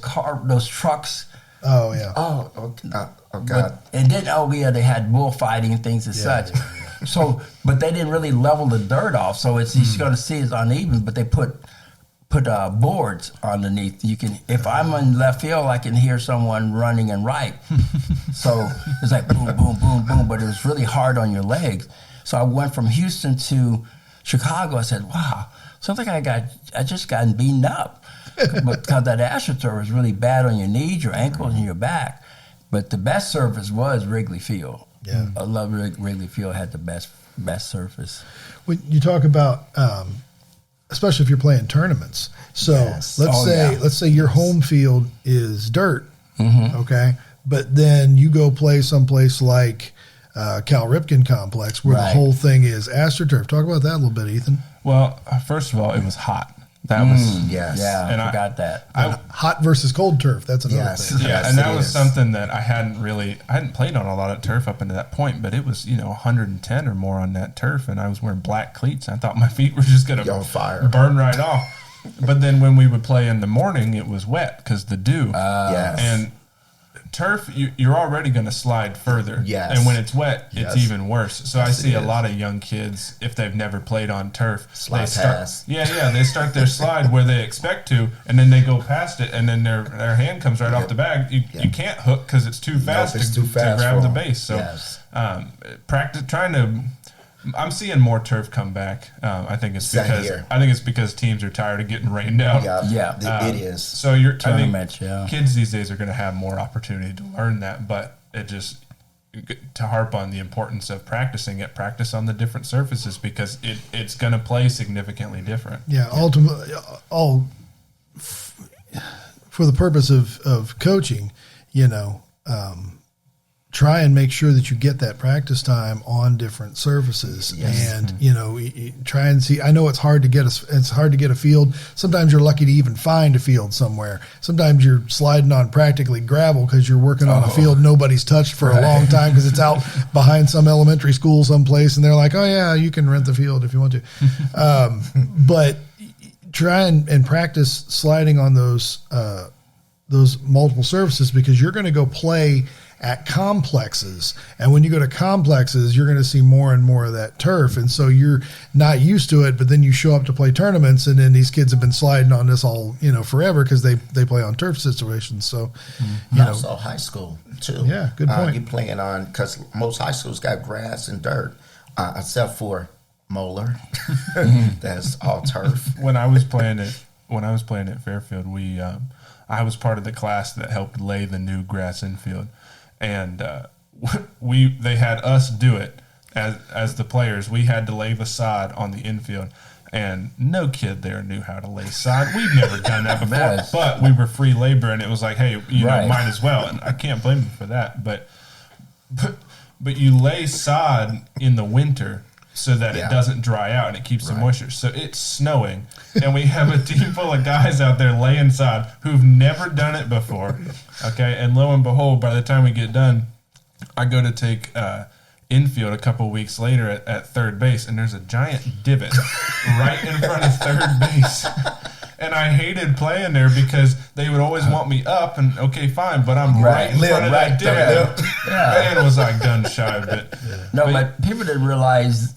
trucks. Oh, yeah. Oh God. And then, they had bullfighting and things and such. Yeah. So, but they didn't really level the dirt off, so it's you're going to see it's uneven. But they put boards underneath. You can, if I'm in left field, I can hear someone running in right. So it's like boom, boom, boom, boom. But it was really hard on your legs. So I went from Houston to Chicago. I said, wow, sounds like I just gotten beaten up because that AstroTurf was really bad on your knees, your ankles, and your back. But the best surface was Wrigley Field. Yeah, I love Wrigley Field had the best surface. When you talk about especially if you're playing tournaments. So Yes. let's say your home field is dirt, okay, but then you go play someplace like Cal Ripken Complex where the whole thing is AstroTurf. Talk about that a little bit, Ethan. Well, first of all, it was hot. That was Yes. Yeah, And I forgot that. Hot versus cold turf. That's another Yes. thing. Yeah, Yes, and that it was is. something that I hadn't played on a lot of turf up until that point, but it was 110 or more on that turf, and I was wearing black cleats. I thought my feet were just gonna You're on fire. burn right off. But then when we would play in the morning, it was wet because the dew. Yes. And turf, you're already going to slide further. Yes. And when it's wet, Yes. it's even worse. So I Yes, see it a is. lot of young kids, if they've never played on turf, Slide they start. pass. Yeah, they start their slide where they expect to, and then they go past it, and then their hand comes right off the bag. You can't hook because it's too fast, it's too fast to grab for the 'em. base. So Yes. practice trying to. I'm seeing more turf come back. I think it's Same because here. teams are tired of getting rained out. Yeah. Yeah. It is. So I think Tournaments, yeah. kids these days are going to have more opportunity to learn that, but it just to harp on the importance of practicing it, practice on the different surfaces because it's going to play significantly different. Yeah, ultimately, for the purpose of coaching, try and make sure that you get that practice time on different surfaces, and try and see. I know it's hard to get a field. Sometimes you're lucky to even find a field somewhere. Sometimes you're sliding on practically gravel because you're working on a field nobody's touched for a long time because it's out behind some elementary school someplace, and they're like, "Oh yeah, you can rent the field if you want to." But try and practice sliding on those multiple surfaces because you're going to go play at complexes, and when you go to complexes, you're going to see more and more of that turf, and so you're not used to it. But then you show up to play tournaments, and then these kids have been sliding on this all forever because they play on turf situations. So, Also high school too. Yeah, good point. You're playing on because most high schools got grass and dirt, except for Moeller. That's all turf. When I was playing at Fairfield, I was part of the class that helped lay the new grass infield, and they had us do it as the players. We had to lay the sod on the infield, and no kid there knew how to lay sod. We'd never done that before, Yes. but we were free labor, and it was like, hey, Right. might as well. And I can't blame them for that, but you lay sod in the winter so that it doesn't dry out and it keeps the moisture. So it's snowing, and we have a team full of guys out there laying sod who've never done it before. Okay, and lo and behold, by the time we get done, I go to take infield a couple weeks later at third base, and there's a giant divot right in front of third base. And I hated playing there because they would always want me up, and okay, fine, but I'm right in front of that divot. Man, was I gun shy, but people didn't realize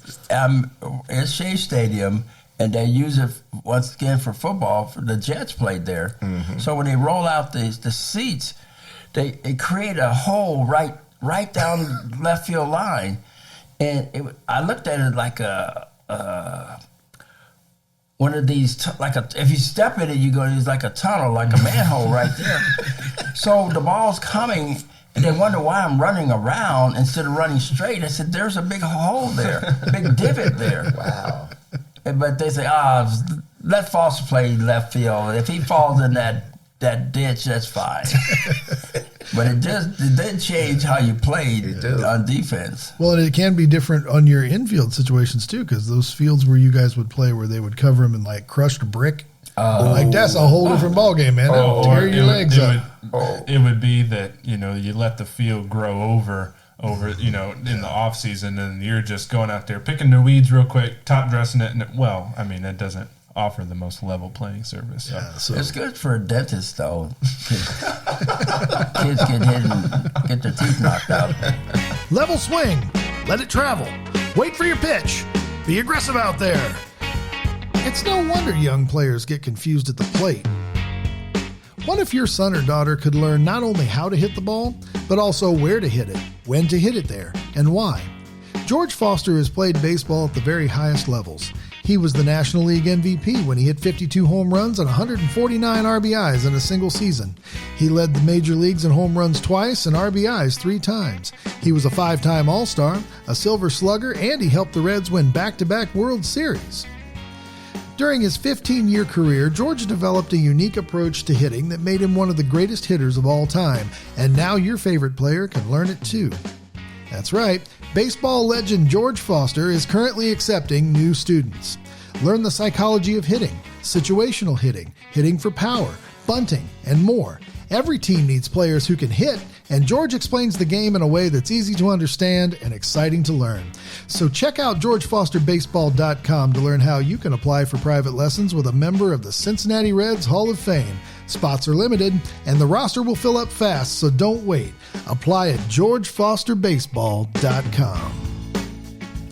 it's Shea Stadium, and they use it once again for football. The Jets played there, so when they roll out the seats, they create a hole right down left field line, and I looked at it like one of these, if you step in it, it's like a tunnel, like a manhole right there. So the ball's coming, and they wonder why I'm running around instead of running straight. I said, there's a big hole there, big divot there. Wow. But they say, let Foster play left field. If he falls in that ditch, that's fine. But it did change how you played on defense. Well, and it can be different on your infield situations too, because those fields where you guys would play, where they would cover them in like crushed brick, like that's a whole different ball game, man. That'll tear your legs up. It would be that you let the field grow over in the off season, and you're just going out there picking the weeds real quick, top dressing it, and that doesn't offer the most level playing service. So. Yeah, so it's good for a dentist, though. Kids get hit and get their teeth knocked out. level swing, let it travel, wait for your pitch, be aggressive out there. It's no wonder young players get confused at the plate. What if your son or daughter could learn not only how to hit the ball, but also where to hit it, when to hit it there, and why? George Foster has played baseball at the very highest levels. He was the National League MVP when he hit 52 home runs and 149 RBIs in a single season. He led the major leagues in home runs twice and RBIs 3 times. He was a 5-time All-Star, a Silver Slugger, and he helped the Reds win back-to-back World Series. During his 15-year career, George developed a unique approach to hitting that made him one of the greatest hitters of all time, and now your favorite player can learn it too. That's right, baseball legend George Foster is currently accepting new students. Learn the psychology of hitting, situational hitting, hitting for power, bunting, and more. Every team needs players who can hit, and George explains the game in a way that's easy to understand and exciting to learn. So check out GeorgeFosterBaseball.com to learn how you can apply for private lessons with a member of the Cincinnati Reds Hall of Fame. Spots are limited, and the roster will fill up fast, so don't wait. Apply at GeorgeFosterBaseball.com.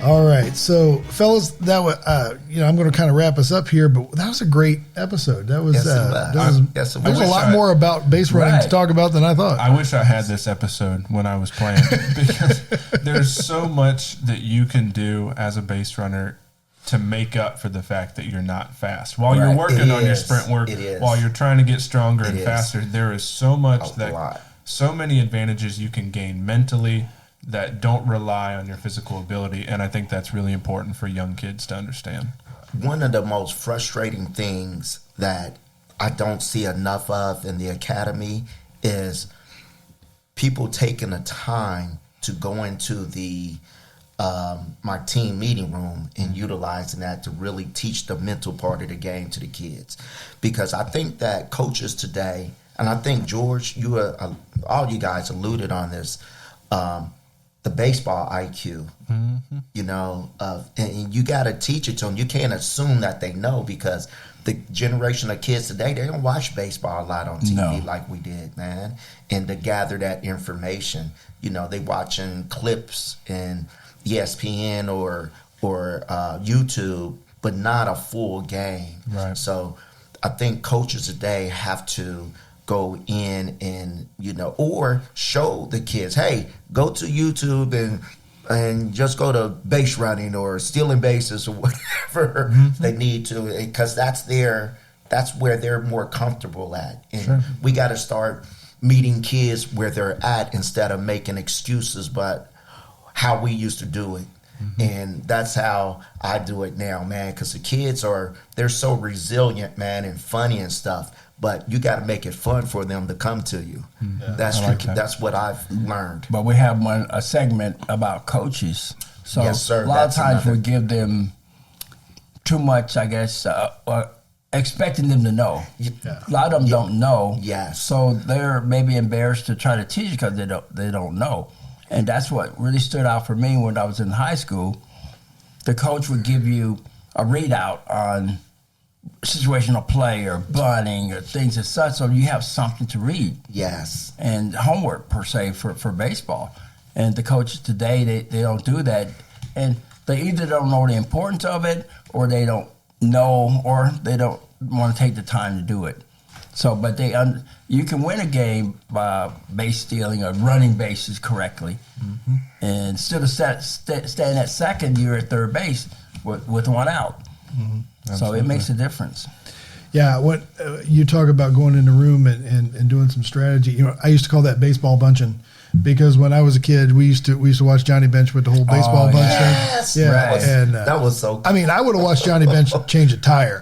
All right, so fellas, that was I'm going to kind of wrap us up here, but that was a great episode. That was there's a lot more about base running to talk about than I thought. I wish I had this episode when I was playing because there's so much that you can do as a base runner to make up for the fact that you're not fast. While you're working on your sprint work, while you're trying to get stronger and faster, there is so much so many advantages you can gain mentally that don't rely on your physical ability, and I think that's really important for young kids to understand. One of the most frustrating things that I don't see enough of in the academy is people taking the time to go into the my team meeting room and utilizing that to really teach the mental part of the game to the kids. Because I think that coaches today, and I think, George, all you guys alluded on this, the baseball IQ, and you got to teach it to them. You can't assume that they know, because the generation of kids today, they don't watch baseball a lot on TV like we did, man. And to gather that information, they watching clips in ESPN or YouTube, but not a full game. Right. So I think coaches today have to go in and, or show the kids, hey, go to YouTube and just go to base running or stealing bases or whatever they need to, because that's where they're more comfortable at. And we got to start meeting kids where they're at instead of making excuses, but how we used to do it. And that's how I do it now, man, because the kids they're so resilient, man, and funny and stuff. But you got to make it fun for them to come to you. Yeah, that's what I've learned. But we have a segment about coaches. So yes, sir, a lot of times we give them too much, I guess, expecting them to know. Yeah. A lot of them don't know. Yes. So they're maybe embarrassed to try to teach because they don't know. And that's what really stood out for me when I was in high school. The coach would give you a readout on situational play or bunting or things as such, so you have something to read. Yes. And homework, per se, for baseball. And the coaches today, they don't do that. And they either don't know the importance of it, or they don't know, or they don't want to take the time to do it. So, but you can win a game by base stealing or running bases correctly. And instead of staying at second, you're at third base with one out. So it makes a difference. Yeah, what you talk about going in the room and doing some strategy. I used to call that baseball bunching, because when I was a kid, we used to watch Johnny Bench with the whole baseball bunch thing. Yeah, right. And that was so cool. I mean, I would have watched Johnny Bench change a tire.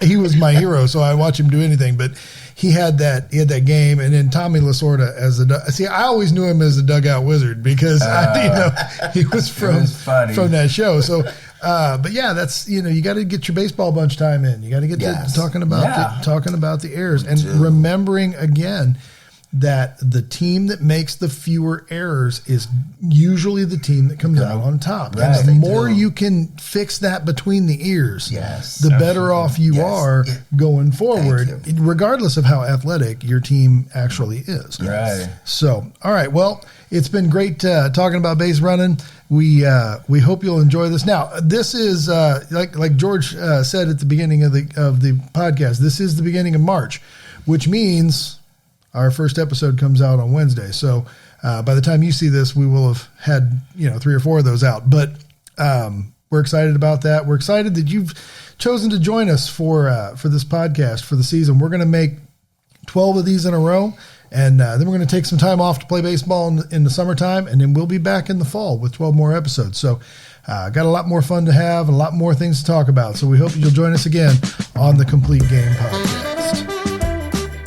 He was my hero, so I watch him do anything. But he had that game, and then Tommy Lasorda as I always knew him as the dugout wizard, because he was from that show. So. But yeah, that's you got to get your baseball bunch time in. You got to get to talking about the errors, and remembering again that the team that makes the fewer errors is usually the team that comes out on top. Right. And the more you can fix that between the ears, the better off you are going forward, regardless of how athletic your team actually is. Right. So, all right. Well, it's been great talking about base running. We hope you'll enjoy this. Now, this is like George said at the beginning of the podcast. This is the beginning of March, which means our first episode comes out on Wednesday. So by the time you see this, we will have had 3 or 4 of those out. But we're excited about that. We're excited that you've chosen to join us for this podcast for the season. We're going to make 12 of these in a row. And then we're going to take some time off to play baseball in the summertime, and then we'll be back in the fall with 12 more episodes. So got a lot more fun to have and a lot more things to talk about. So we hope you'll join us again on the Complete Game Podcast.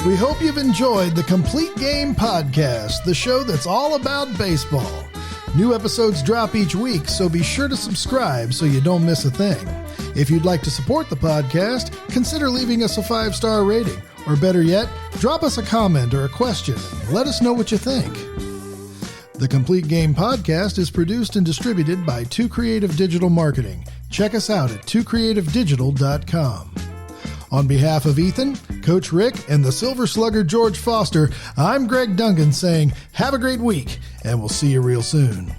We hope you've enjoyed the Complete Game Podcast, the show that's all about baseball. New episodes drop each week, so be sure to subscribe so you don't miss a thing. If you'd like to support the podcast, consider leaving us a 5-star rating. Or better yet, drop us a comment or a question and let us know what you think. The Complete Game Podcast is produced and distributed by 2 Creative Digital Marketing. Check us out at 2creativedigital.com. On behalf of Ethan, Coach Rick, and the Silver Slugger George Foster, I'm Greg Dungan saying have a great week, and we'll see you real soon.